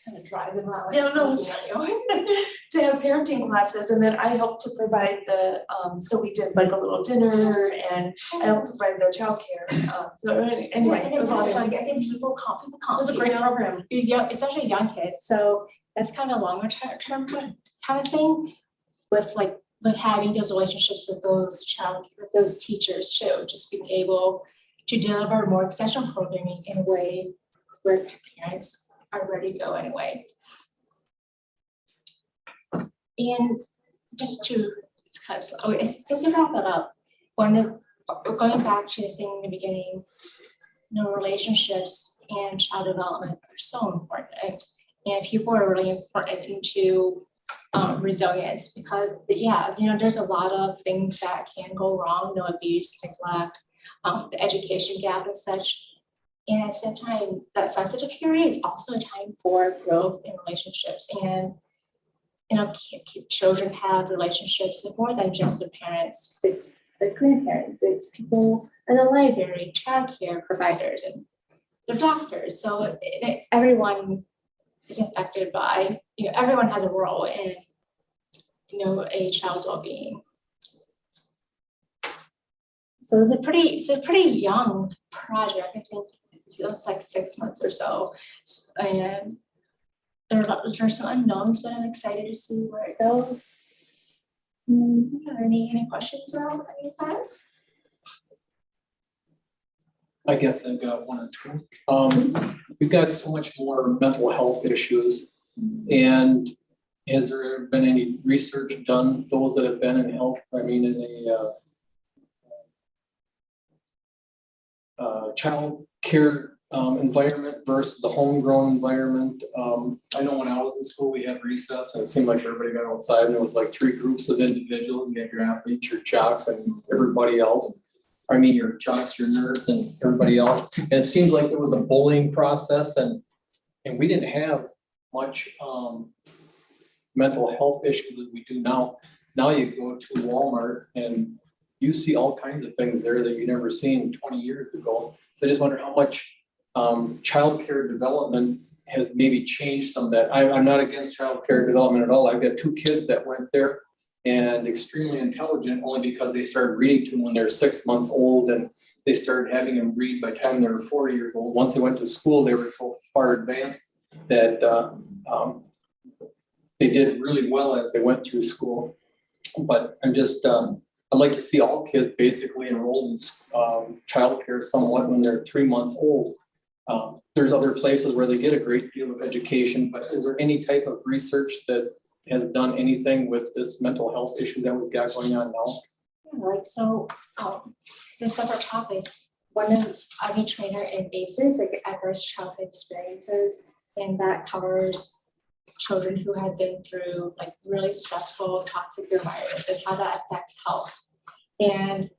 kind of drive them around. Yeah, no, it's to have parenting classes, and then I helped to provide the, so we did like a little dinner, and I helped provide the childcare. So anyway, it was all Like, amazing. I think people come, It was a great program. yeah, especially young kids, so that's kind of longer term kind of thing. With having those relationships with with those teachers too, just being able to deliver more extension programming in a way where parents are ready to go anyway. And just to just to wrap it up, going back to the thing in the beginning, relationships and child development are so important, and people are really important into resilience, because there's a lot of things that can go wrong, abuse, neglect, the education gap and such. And at the same time, that sensitive period is also a time for growth in relationships. And children have relationships with more than just their parents. It's the grandparents, it's people in the library, childcare providers, and the doctors. So everyone is affected by, everyone has a role in, a child's well-being. So it's a pretty young project. I think it's like 6 months or so. And there's some unknowns, but I'm excited to see where it goes. Any questions around any of that? I guess I've got one or two. We've got so much more mental health issues, and has there been any research done, those that have been in health, I mean, in a child care environment versus the homegrown environment? I know when I was in school, we had recess, and it seemed like everybody got outside, and there was like 3 groups of individuals. You had your athletes, your jocks, and everybody else. I mean, your jocks, your nerds, and everybody else. And it seemed like there was a bullying process, and we didn't have much mental health issues that we do now. Now you go to Walmart and you see all kinds of things there that you never seen 20 years ago. So I just wonder how much childcare development has maybe changed some of that. I'm not against childcare development at all. I've got 2 kids that went there, and extremely intelligent, only because they started reading to them when they're 6 months old, and they started having them read by the time they were 4 years old. Once they went to school, they were so far advanced that they did really well as they went through school. But I'm just, I'd like to see all kids basically enrolled in childcare somewhat when they're 3 months old. There's other places where they get a great deal of education, but is there any type of research that has done anything with this mental health issue that we've got going on now? It's a separate topic. I'm a trainer in ACEs, like adverse childhood experiences, and that covers children who have been through like really stressful, toxic environments and how that affects health. And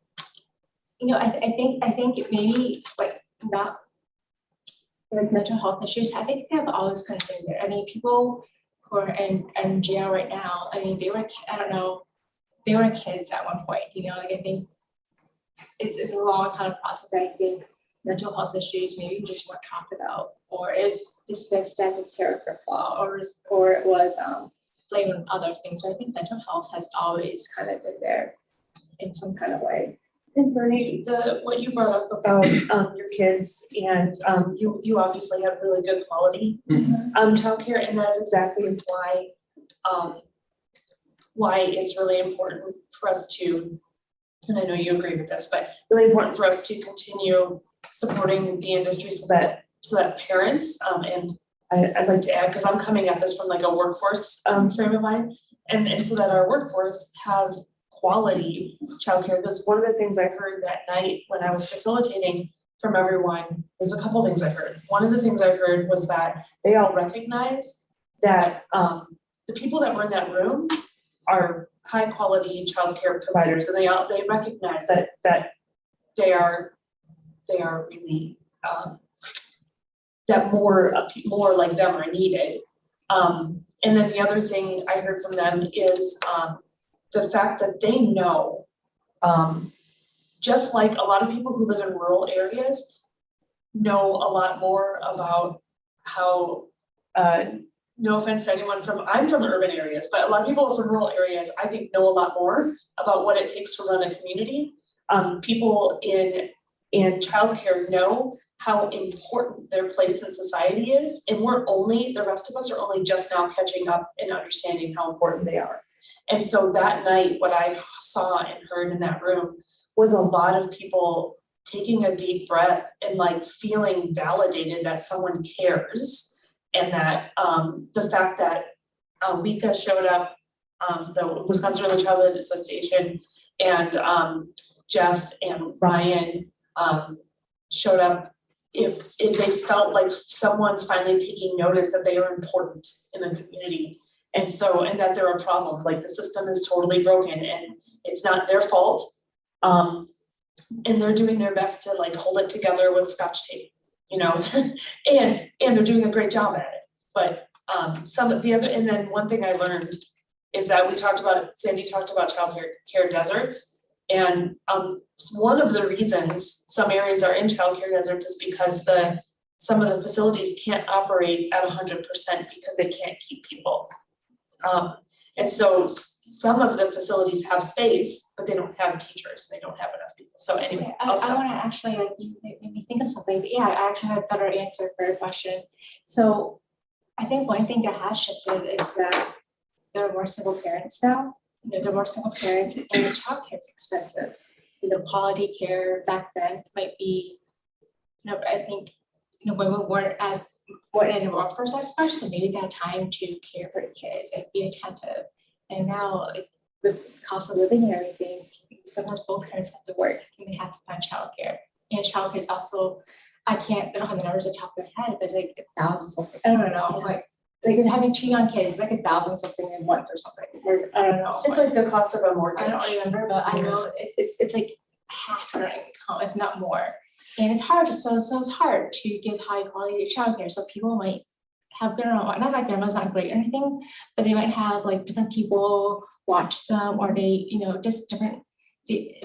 I think maybe like not like mental health issues, I think they have always kind of been there. I mean, people who are in jail right now, I mean, they were kids at one point, like I think it's a long kind of process. I think mental health issues maybe just weren't talked about, or is dismissed as a character flaw, or it was blamed on other things. So I think mental health has always kind of been there in some kind of way. And Bernie, what you brought up about your kids, and you obviously have really good quality childcare, and that is exactly why it's really important for us to, and I know you agree with this, but really important for us to continue supporting the industry so that parents and I'd like to add, because I'm coming at this from like a workforce frame of mind, and so that our workforce have quality childcare. Because one of the things I heard that night when I was facilitating from everyone, there's a couple things I heard. One of the things I heard was that they all recognize that the people that were in that room are high quality childcare providers, and they recognize that they are really that more like them are needed. And then the other thing I heard from them is the fact that they know, just like a lot of people who live in rural areas know a lot more about how no offense to anyone I'm from urban areas, but a lot of people from rural areas, I think, know a lot more about what it takes to run a community. People in childcare know how important their place in society is, and the rest of us are only just now catching up and understanding how important they are. And so that night, what I saw and heard in that room was a lot of people taking a deep breath and like feeling validated that someone cares. And that the fact that Waupaca showed up, the Wisconsin Early Childhood Association, and Jeff and Ryan showed up, if they felt like someone's finally taking notice that they are important in the community. And that there are problems, like the system is totally broken and it's not their fault. And they're doing their best to like hold it together with Scotch tape, you know, and they're doing a great job at it. But some of the other, and then one thing I learned is that Sandy talked about childcare deserts. And one of the reasons some areas are in childcare deserts is because some of the facilities can't operate at 100% because they can't keep people. And so some of the facilities have space, but they don't have teachers, they don't have enough people. So anyway, I wanna actually, like, you made me think of something, but yeah, I actually have a better answer for your question. So I think one thing that has shifted is that there are more single parents now. You know, there are more single parents and childcare is expensive. You know, quality care back then might be, you know, I think, you know, women weren't in the workforce as much, so maybe they had time to care for the kids and be attentive. And now, like, with cost of living and everything, sometimes both parents have to work and they have to find childcare. And childcare is also, I don't have the numbers at the top of my head, but it's like 1,000 something. I don't know, like having 2 young kids, like 1,000 something a month or something. Or, I don't know. it's like the cost of a mortgage. I don't remember, but I know it's like half or if not more. And it's hard, so it's hard to give high quality childcare. So people might have grandma, not that grandma's not great or anything, but they might have like different people watch them, or they, you know, just different.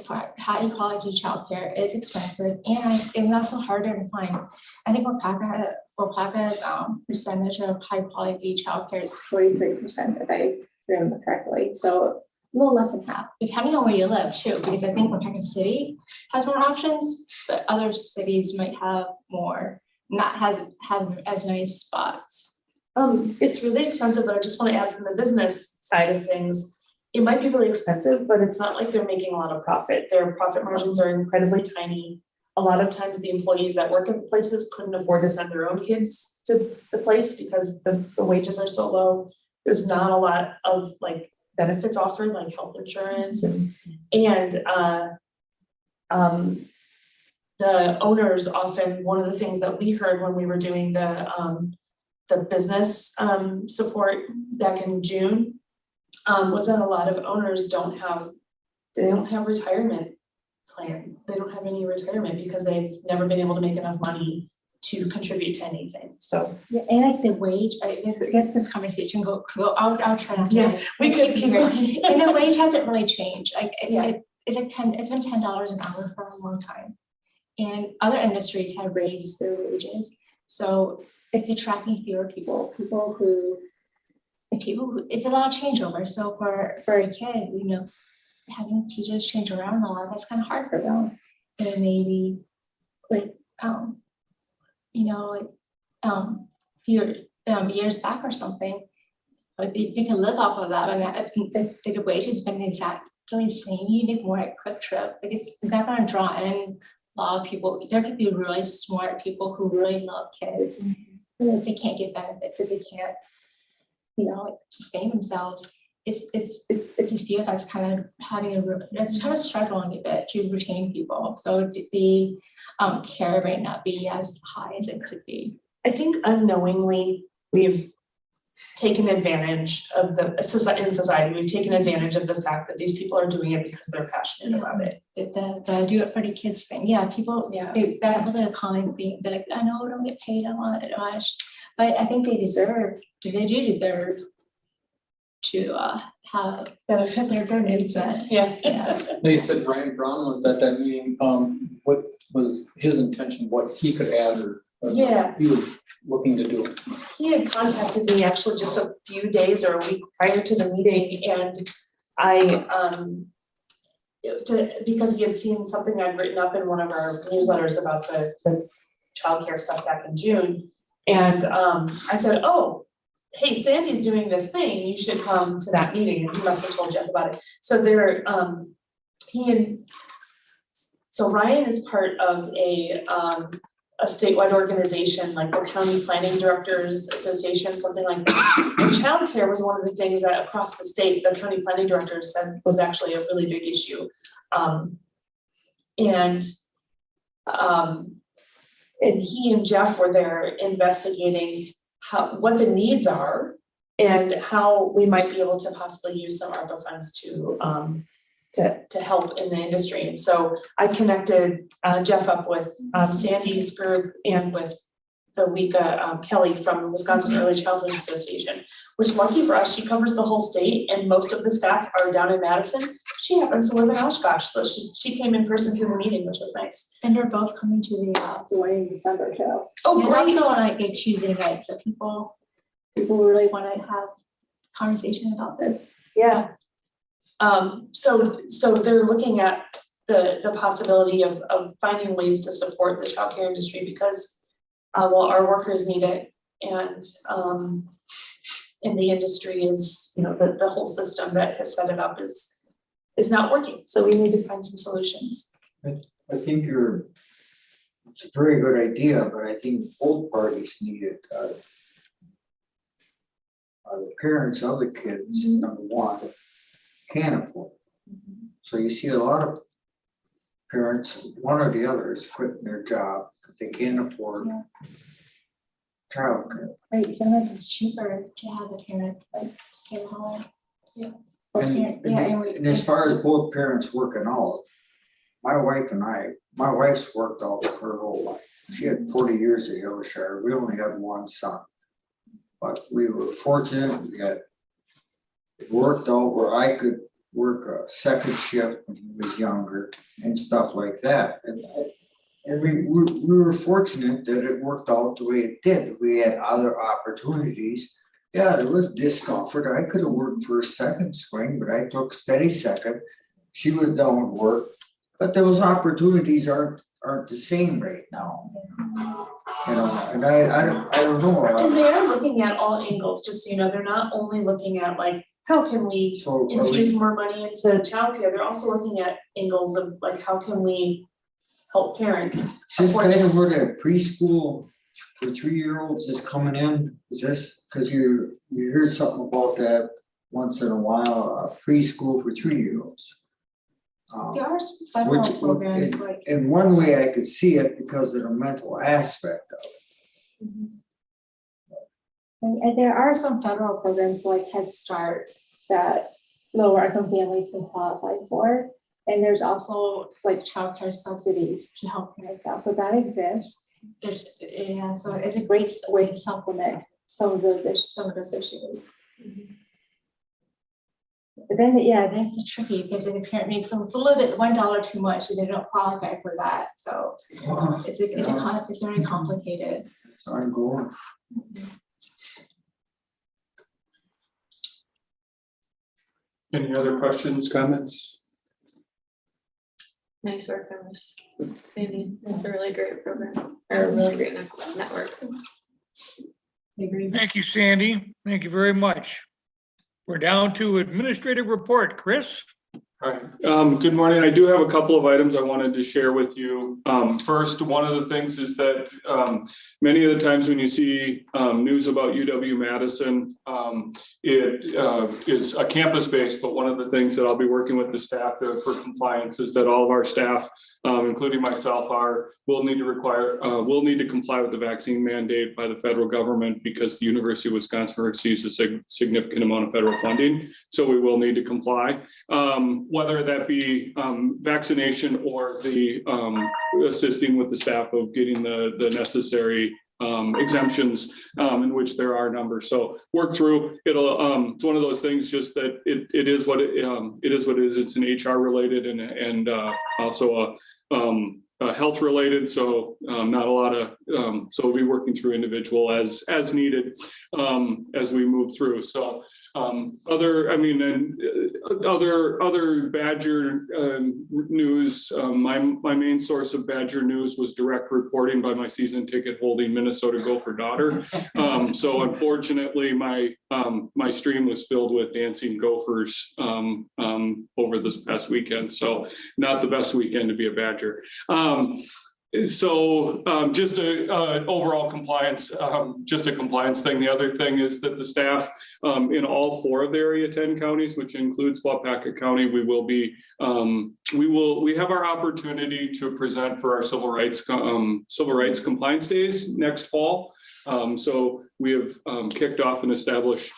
High quality childcare is expensive, and it's also harder to find. I think Waupaca's percentage of high quality childcare is 43%, if I remember correctly. So a little less than half, depending on where you live too, because I think Waupaca City has more options, but other cities might have more, not have as many spots. It's really expensive, but I just want to add from the business side of things, it might be really expensive, but it's not like they're making a lot of profit. Their profit margins are incredibly tiny. A lot of times the employees that work at the places couldn't afford to send their own kids to the place because the wages are so low. There's not a lot of like benefits offered, like health insurance and the owners often, one of the things that we heard when we were doing the business support back in June was that a lot of owners don't have retirement plan. They don't have any retirement because they've never been able to make enough money to contribute to anything. So yeah, and like the wage, I guess this conversation I'll try not to. Yeah, we could keep going. And the wage hasn't really changed. Like Yeah. it's like it's been $10 an hour for a long time. And other industries have raised their wages. So it's attracting fewer people who it's a lot of changeover. So for a kid, you know, having teachers change around a lot, that's kind of hard for them. And maybe like you know, like few years back or something, but they can live off of that. And if the wage has been exactly the same, you make more at Quick Trip. Like it's not going to draw in a lot of people. There could be really smart people who really love kids, and if they can't get benefits, if they can't, you know, like sustain themselves. It's a field that's kind of it's kind of struggling a bit to retain people. So the care might not be as high as it could be. I think unknowingly we've taken advantage of in society. We've taken advantage of the fact that these people are doing it because they're passionate about it. The do it for the kids thing. Yeah, people. Yeah. That was like a common theme. They're like, I know I don't get paid a lot, but I think they do deserve to have Benefits. their needs met. Yeah. They said Brian Brown was at that meeting. What was his intention, what he could add or Yeah. he would looking to do? He had contacted me actually just a few days or a week prior to the meeting, and because he had seen something I'd written up in one of our newsletters about the childcare stuff back in June. And I said, oh, hey, Sandy's doing this thing, you should come to that meeting, and he must have told Jeff about it. So so Ryan is part of a statewide organization, like the County Planning Directors Association, something like that. And childcare was one of the things that across the state, the county planning directors said was actually a really big issue. And he and Jeff were there investigating what the needs are and how we might be able to possibly use some ARPA funds to help in the industry. And so I connected Jeff up with Sandy's group and with the Waupaca Kelly from Wisconsin Early Childhood Association, which lucky for us, she covers the whole state and most of the staff are down in Madison. She happens to live in Oshkosh, so she came in person to the meeting, which was nice. And they're both coming to the one in December too. Oh, It's great. also on like a Tuesday night, so people really want to have conversation about this. Yeah. So they're looking at the possibility of finding ways to support the childcare industry because our workers need it, and the industry is, the whole system that has set it up is not working. So we need to find some solutions. I think it's a very good idea, but I think both parties need it. The parents of the kids, number one, can't afford it. So you see a lot of parents, one or the other is quitting their job because they can't afford childcare. Right, sometimes it's cheaper to have a parent like stay home. Yeah. Or And, parent, and- and as far as both parents working out, my wife's worked out her whole life. She had 40 years at Hillshire. We only had one son. But we were fortunate that it worked out where I could work a second shift when he was younger and stuff like that. And we were fortunate that it worked out the way it did. We had other opportunities. Yeah, there was discomfort. I could have worked for a second swing, but I took steady second. She was done with work, but those opportunities aren't the same right now. And I don't know. And they are looking at all angles, just so you know, they're not only looking at like, how can we So are infuse more money into childcare? They're also looking at angles of like, how can we help parents Just afford kind of where the preschool for 3-year-olds is coming in, is this, because you heard something about that once in a while, preschool for 3-year-olds. There are some federal programs like. In one way I could see it because of the mental aspect of it. And there are some federal programs like Head Start that lower income families can qualify for. And there's also like childcare subsidies to help parents out. So that exists. So it's a great way to supplement some of those issues. But then, that's tricky because if a parent makes them, it's a little bit $1 too much, and they don't qualify for that. So it's very complicated. It's ongoing. Any other questions, comments? Nice work on this, Sandy. It's a really great program, or a really great network. Thank you, Sandy. Thank you very much. We're down to administrative report. Chris? Hi, good morning. I do have a couple of items I wanted to share with you. First, one of the things is that many of the times when you see news about UW-Madison, it is a campus-based, but one of the things that I'll be working with the staff for compliance is that all of our staff, including myself, will need to comply with the vaccine mandate by the federal government because the University of Wisconsin receives a significant amount of federal funding. So we will need to comply. Whether that be vaccination or the assisting with the staff of getting the necessary exemptions, in which there are numbers. So work through. It's one of those things. Just that it is what it is. It's an HR related and also health related, so not a lot of, so we'll be working through individual as needed as we move through. So other Badger news, my main source of Badger news was direct reporting by my season ticket holding Minnesota Gopher daughter. So unfortunately, my stream was filled with dancing gophers over this past weekend. So not the best weekend to be a Badger. So just a overall compliance, just a compliance thing. The other thing is that the staff in all 4 of the area 10 counties, which includes Waupaca County, we have our opportunity to present for our civil rights compliance days next fall. So we have kicked off and established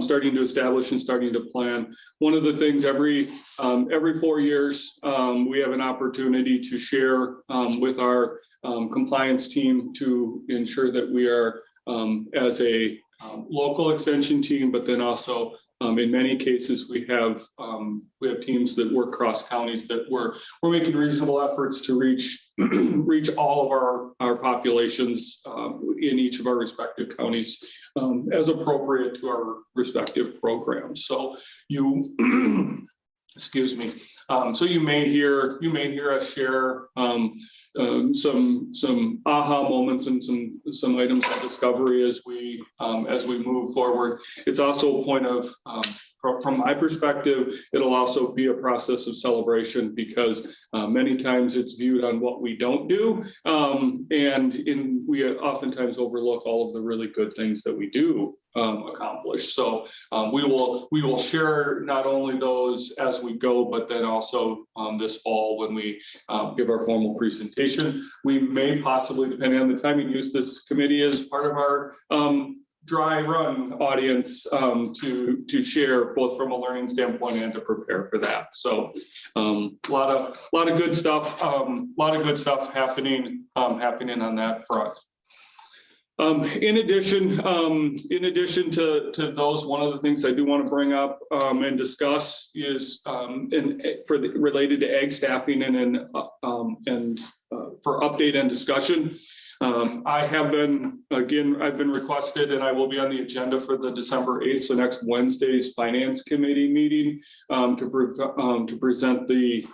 starting to establish and starting to plan. One of the things every 4 years, we have an opportunity to share with our compliance team to ensure that we are as a local extension team, but then also in many cases we have teams that work cross counties that we're making reasonable efforts to reach all of our populations in each of our respective counties as appropriate to our respective programs. So you excuse me. So you may hear us share some aha moments and some items of discovery as we move forward. It's also a point of from my perspective, it'll also be a process of celebration because many times it's viewed on what we don't do, and we oftentimes overlook all of the really good things that we do accomplish. So we will share not only those as we go, but then also this fall when we give our formal presentation. We may possibly, depending on the timing, use this committee as part of our dry run audience to share both from a learning standpoint and to prepare for that. So a lot of good stuff, happening on that front. In addition to those, one of the things I do want to bring up and discuss is related to ag staffing and for update and discussion. I've been requested, and I will be on the agenda for the December 8th, so next Wednesday's Finance Committee meeting to present the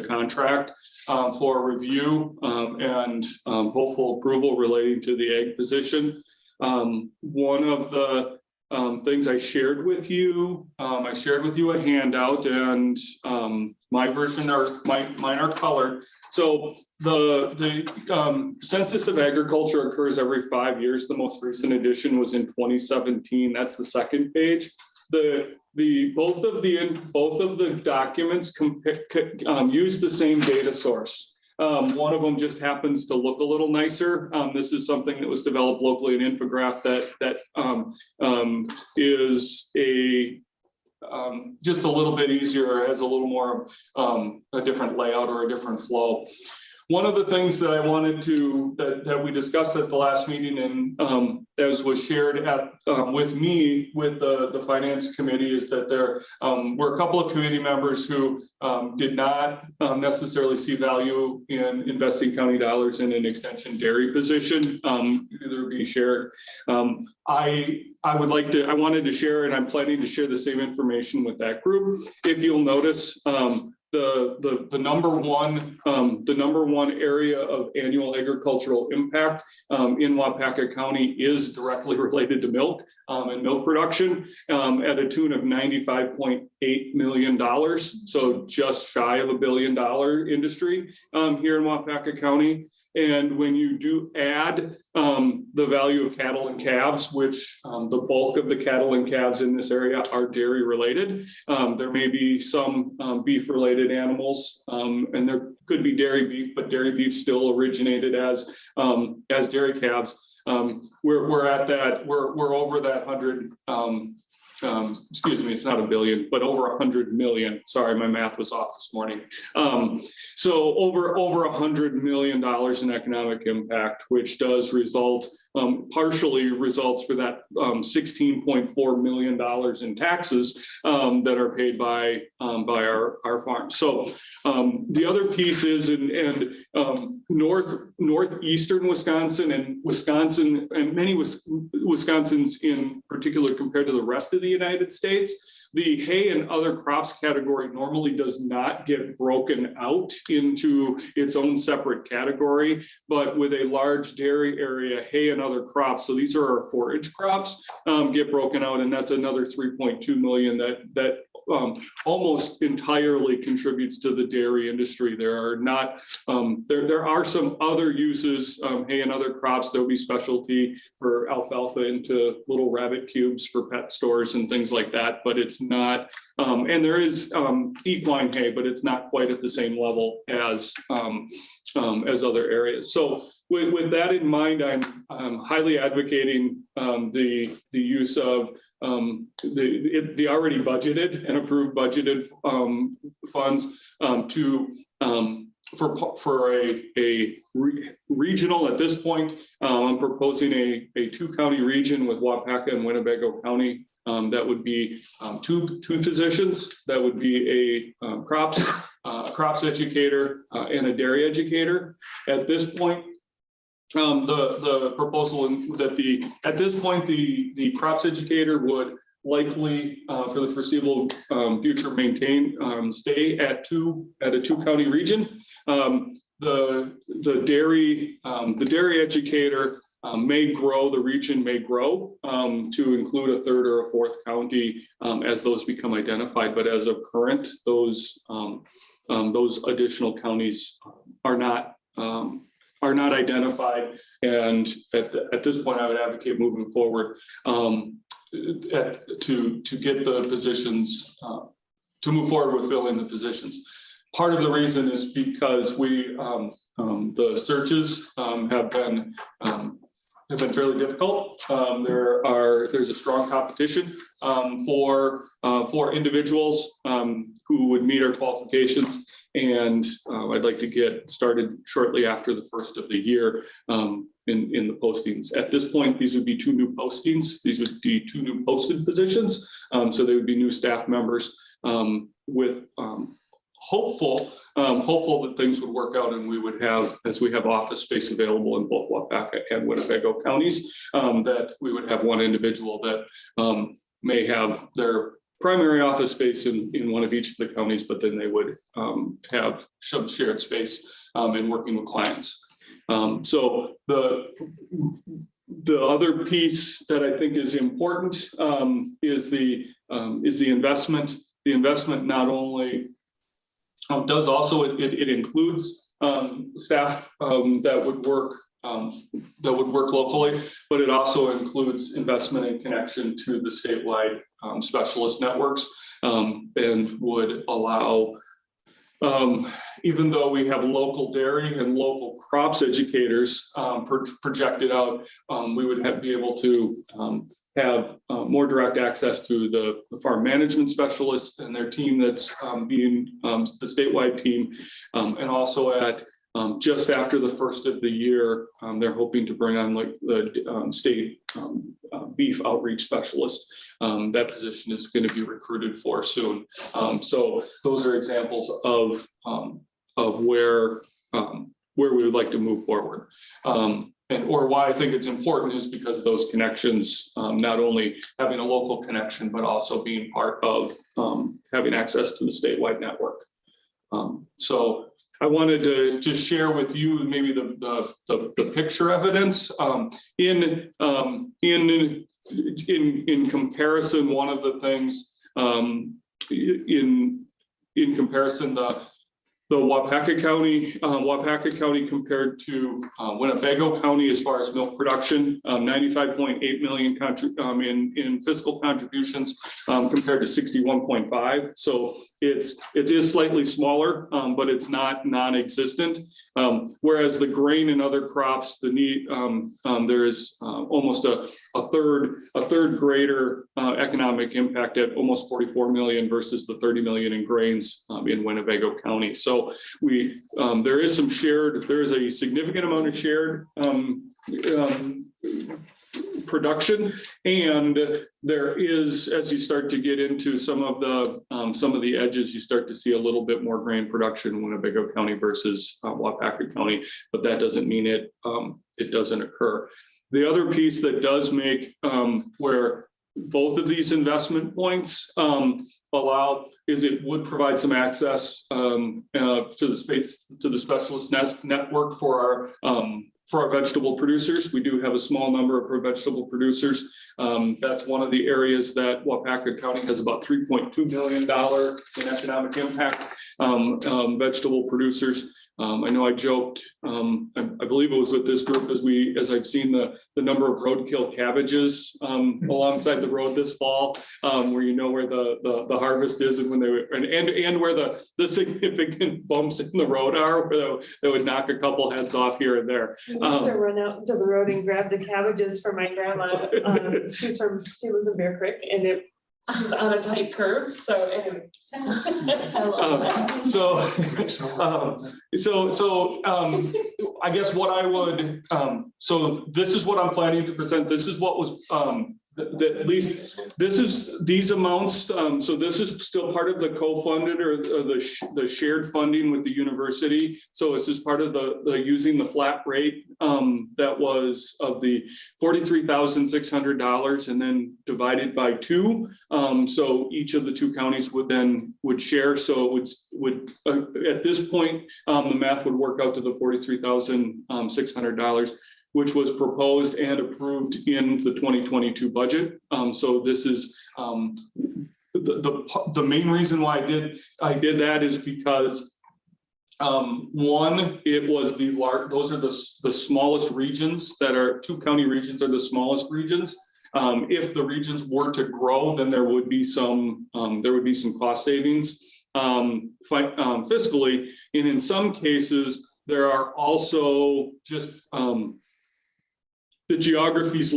contract for review and hopeful approval relating to the ag position. One of the things I shared with you a handout, and my version mine are colored. So the Census of Agriculture occurs every 5 years. The most recent edition was in 2017. That's the second page. Both of the documents use the same data source. One of them just happens to look a little nicer. This is something that was developed locally, an infograph that is just a little bit easier, has a little more a different layout or a different flow. One of the things that I wanted that we discussed at the last meeting, and as was shared with me with the finance committee, is that there were a couple of committee members who did not necessarily see value in investing county dollars in an extension dairy position. Either be shared. I wanted to share, and I'm planning to share the same information with that group. If you'll notice, the number one area of annual agricultural impact in Waupaca County is directly related to milk and milk production at a tune of $95.8 million. So just shy of $1 billion industry here in Waupaca County. And when you do add the value of cattle and calves, which the bulk of the cattle and calves in this area are dairy related, there may be some beef related animals, and there could be dairy beef, but dairy beef still originated as dairy calves. We're at that. We're over that 100. Excuse me, it's not a billion, but over 100 million. Sorry, my math was off this morning. So over $100 million in economic impact, which does result partially results for that $16.4 million in taxes that are paid by our farms. So the other piece is northeastern Wisconsin and many Wisconsins in particular compared to the rest of the United States. The hay and other crops category normally does not get broken out into its own separate category, but with a large dairy area, hay and other crops, so these are our forage crops, get broken out, and that's another 3.2 million that almost entirely contributes to the dairy industry. There are not, there are some other uses, hay and other crops. There'll be specialty for alfalfa into little rabbit cubes for pet stores and things like that, but it's not, and there is equine hay, but it's not quite at the same level as other areas. So with that in mind, I'm highly advocating the use of the already budgeted and approved budgeted funds for a regional at this point. I'm proposing a 2-county region with Waupaca and Winnebago County. That would be two positions. That would be a crops educator and a dairy educator. At this point, the proposal that at this point the crops educator would likely for the foreseeable future stay at a 2-county region. The dairy educator may grow, the region may grow to include a 3rd or a 4th county as those become identified. But as of current, those additional counties are not identified. And at this point, I would advocate moving forward to get the positions, to move forward with filling the positions. Part of the reason is because the searches have been fairly difficult. There's a strong competition for individuals who would meet our qualifications. And I'd like to get started shortly after the 1st of the year in the postings. At this point, these would be 2 new postings. These would be 2 new posted positions. So they would be new staff members with hopeful that things would work out and we would have, as we have office space available in both Waupaca and Winnebago counties, that we would have one individual that may have their primary office space in one of each of the counties, but then they would have some shared space in working with clients. So the other piece that I think is important is the investment. The investment not only does also it includes staff that would work locally, but it also includes investment and connection to the statewide specialist networks, and would allow, even though we have local dairy and local crops educators projected out, we would be able to have more direct access to the farm management specialists and their team that's being the statewide team, and also at just after the 1st of the year, they're hoping to bring on like the state beef outreach specialist. That position is going to be recruited for soon. So those are examples of where we would like to move forward. Or why I think it's important is because of those connections, not only having a local connection, but also being part of having access to the statewide network. So I wanted to just share with you maybe the picture evidence in comparison. One of the things in comparison, the Waupaca County compared to Winnebago County as far as milk production, 95.8 million in fiscal contributions compared to 61.5. So it is slightly smaller, but it's not non-existent. Whereas the grain and other crops, the need there is almost a third greater economic impact at almost 44 million versus the 30 million in grains in Winnebago County. So there is a significant amount of shared production. And there is, as you start to get into some of the edges, you start to see a little bit more grain production in Winnebago County versus Waupaca County, but that doesn't mean it doesn't occur. The other piece that does make where both of these investment points allow is it would provide some access to the specialist network for our vegetable producers. We do have a small number of vegetable producers. That's one of the areas that Waupaca County has about $3.2 million in economic impact. Vegetable producers. I know I joked, I believe it was with this group as I've seen the number of roadkill cabbages alongside the road this fall, where you know where the harvest is and when they were, and where the significant bumps in the road are, where that would knock a couple heads off here and there. I used to run out into the road and grab the cabbages for my grandma. She lives in Bear Creek, and she's on a tight curve, so anyway. I guess what I would, so this is what I'm planning to present. This is what was, at least this is these amounts. So this is still part of the co-funded or the shared funding with the university. So this is part of the using the flat rate that was of the $43,600 and then divided by 2. So each of the 2 counties would share. So it would at this point, the math would work out to the $43,600, which was proposed and approved in the 2022 budget. So this is the main reason why I did that is because one, it was those are the smallest regions that are 2 county regions are the smallest regions. If the regions were to grow, then there would be some cost savings fiscally, and in some cases there are also just the geographies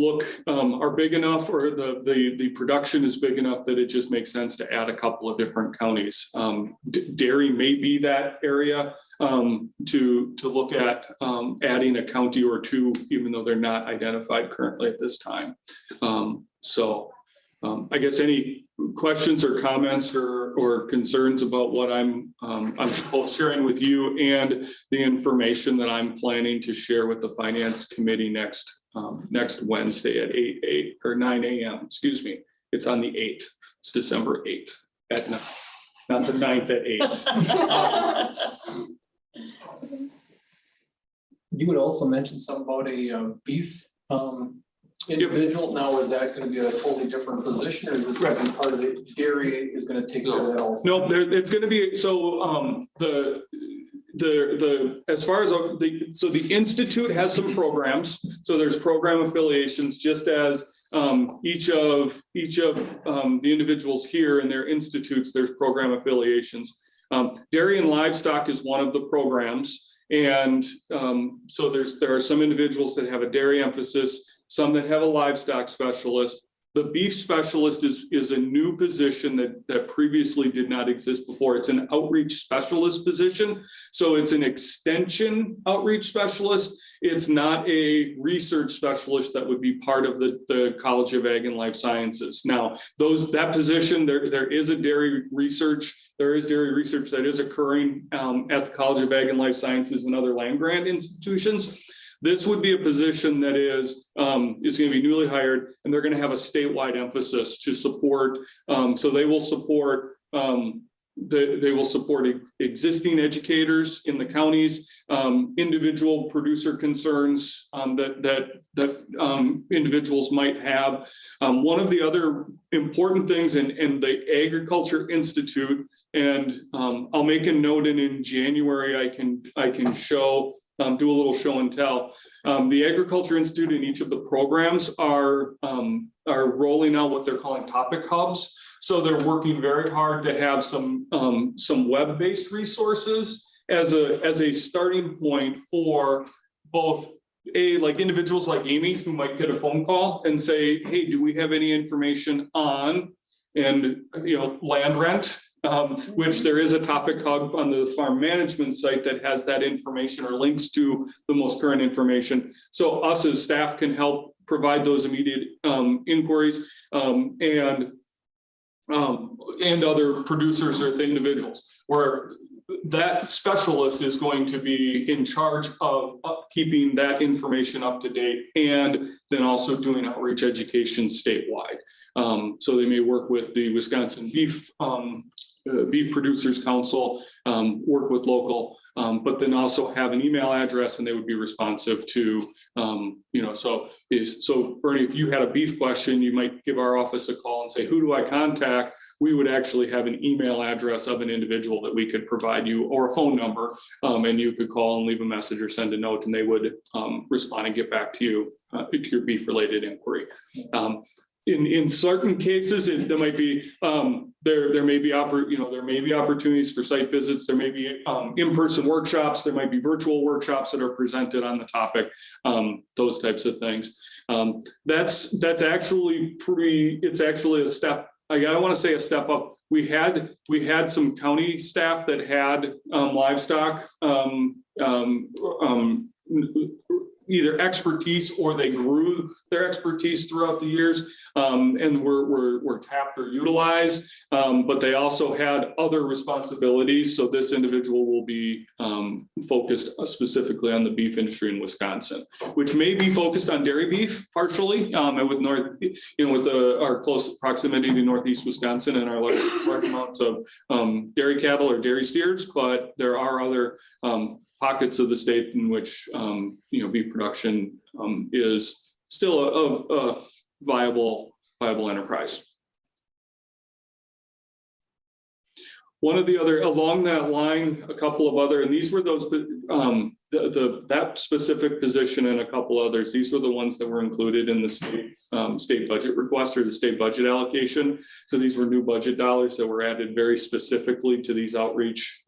are big enough, or the production is big enough that it just makes sense to add a couple of different counties. Dairy may be that area to look at adding a county or 2, even though they're not identified currently at this time. I guess any questions or comments or concerns about what I'm both sharing with you and the information that I'm planning to share with the Finance Committee next Wednesday at 9 a.m. Excuse me. It's on the 8th. It's December 8th at 9, not the 9th at 8. You would also mention something about a beef individual. Now, is that going to be a totally different position, or is this going to be part of the dairy is going to take care of that also? No, it's going to be, so as far as the Institute has some programs. So there's program affiliations, just as each of the individuals here in their institutes, there's program affiliations. Dairy and livestock is one of the programs. And so there are some individuals that have a dairy emphasis, some that have a livestock specialist. The beef specialist is a new position that previously did not exist before. It's an outreach specialist position. So it's an extension outreach specialist. It's not a research specialist that would be part of the College of Ag and Life Sciences. Now, that position, there is dairy research that is occurring at the College of Ag and Life Sciences and other land grant institutions. This would be a position that is going to be newly hired, and they're going to have a statewide emphasis to support. So they will support existing educators in the counties, individual producer concerns that individuals might have. One of the other important things in the Agriculture Institute, and I'll make a note, and in January I can show. Do a little show and tell. The Agriculture Institute in each of the programs are rolling out what they're calling topic hubs. So they're working very hard to have some web-based resources as a starting point for both like individuals like Amy, who might get a phone call and say, hey, do we have any information on land rent? Which there is a topic hub on the farm management site that has that information or links to the most current information. So us as staff can help provide those immediate inquiries, and other producers or individuals, where that specialist is going to be in charge of keeping that information up to date, and then also doing outreach education statewide. So they may work with the Wisconsin Beef Producers Council, work with local, but then also have an email address, and they would be responsive to, so Bernie, if you had a beef question, you might give our office a call and say, who do I contact? We would actually have an email address of an individual that we could provide you, or a phone number, and you could call and leave a message or send a note, and they would respond and get back to you to your beef related inquiry. In certain cases, there might be there may be opportunities for site visits. There may be in-person workshops. There might be virtual workshops that are presented on the topic. Those types of things. That's actually it's actually a step. I don't want to say a step up. We had some county staff that had livestock either expertise, or they grew their expertise throughout the years, and were tapped or utilized, but they also had other responsibilities. So this individual will be focused specifically on the beef industry in Wisconsin, which may be focused on dairy beef partially, and with our close proximity to Northeast Wisconsin and our large amounts of dairy cattle or dairy steers, but there are other pockets of the state in which beef production is still a viable enterprise. One of the other, along that line, a couple of other, and these were those that specific position and a couple others. These were the ones that were included in the state budget request, or the state budget allocation. So these were new budget dollars that were added very specifically to these outreach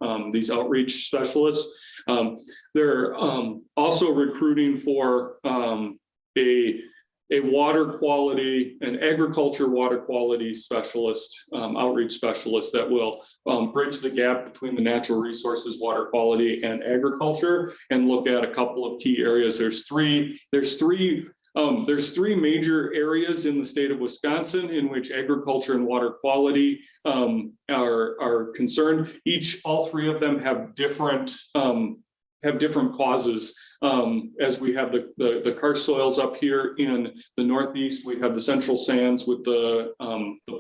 specialists. They're also recruiting for a water quality, an agriculture water quality specialist, outreach specialist that will bridge the gap between the natural resources, water quality, and agriculture, and look at a couple of key areas. There's three major areas in the state of Wisconsin in which agriculture and water quality are concerned. All three of them have different causes. As we have the karst soils up here in the Northeast, we have the central sands with the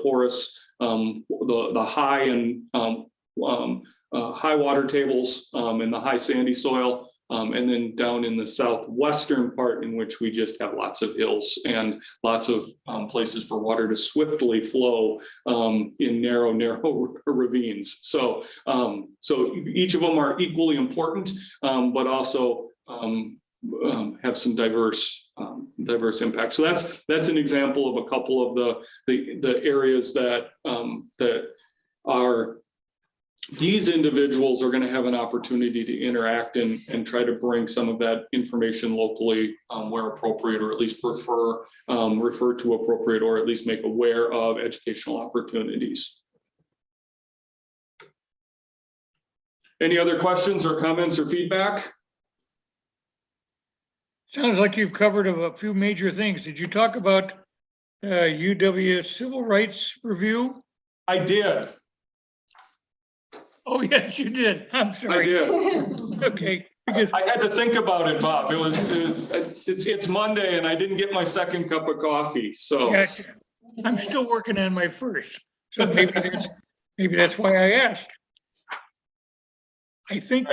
porous, the high and high water tables, and the high sandy soil. And then down in the southwestern part, in which we just have lots of hills and lots of places for water to swiftly flow in narrow ravines. So each of them are equally important, but also have some diverse impacts. So that's an example of a couple of the areas that are. These individuals are going to have an opportunity to interact and try to bring some of that information locally where appropriate, or at least refer to appropriate, or at least make aware of educational opportunities. Any other questions or comments or feedback? Sounds like you've covered a few major things. Did you talk about UW Civil Rights Review? I did. Oh, yes, you did. I'm sorry. I did. Okay, because I had to think about it, Bob. It's Monday and I didn't get my second cup of coffee, so. Gotcha. I'm still working on my first, so maybe that's why I asked. I think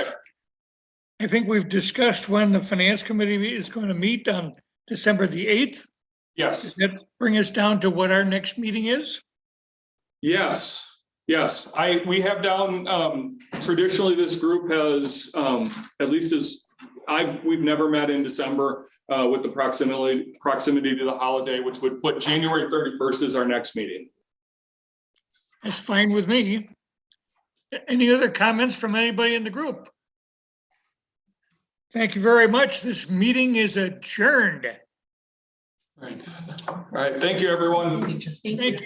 we've discussed when the finance committee is going to meet on December the 8th. Yes. Does that bring us down to what our next meeting is? Yes. We have down, traditionally this group has, at least we've never met in December with the proximity to the holiday, which would put January 31st as our next meeting. That's fine with me. Any other comments from anybody in the group? Thank you very much. This meeting is adjourned. All right. Thank you, everyone. Thank you.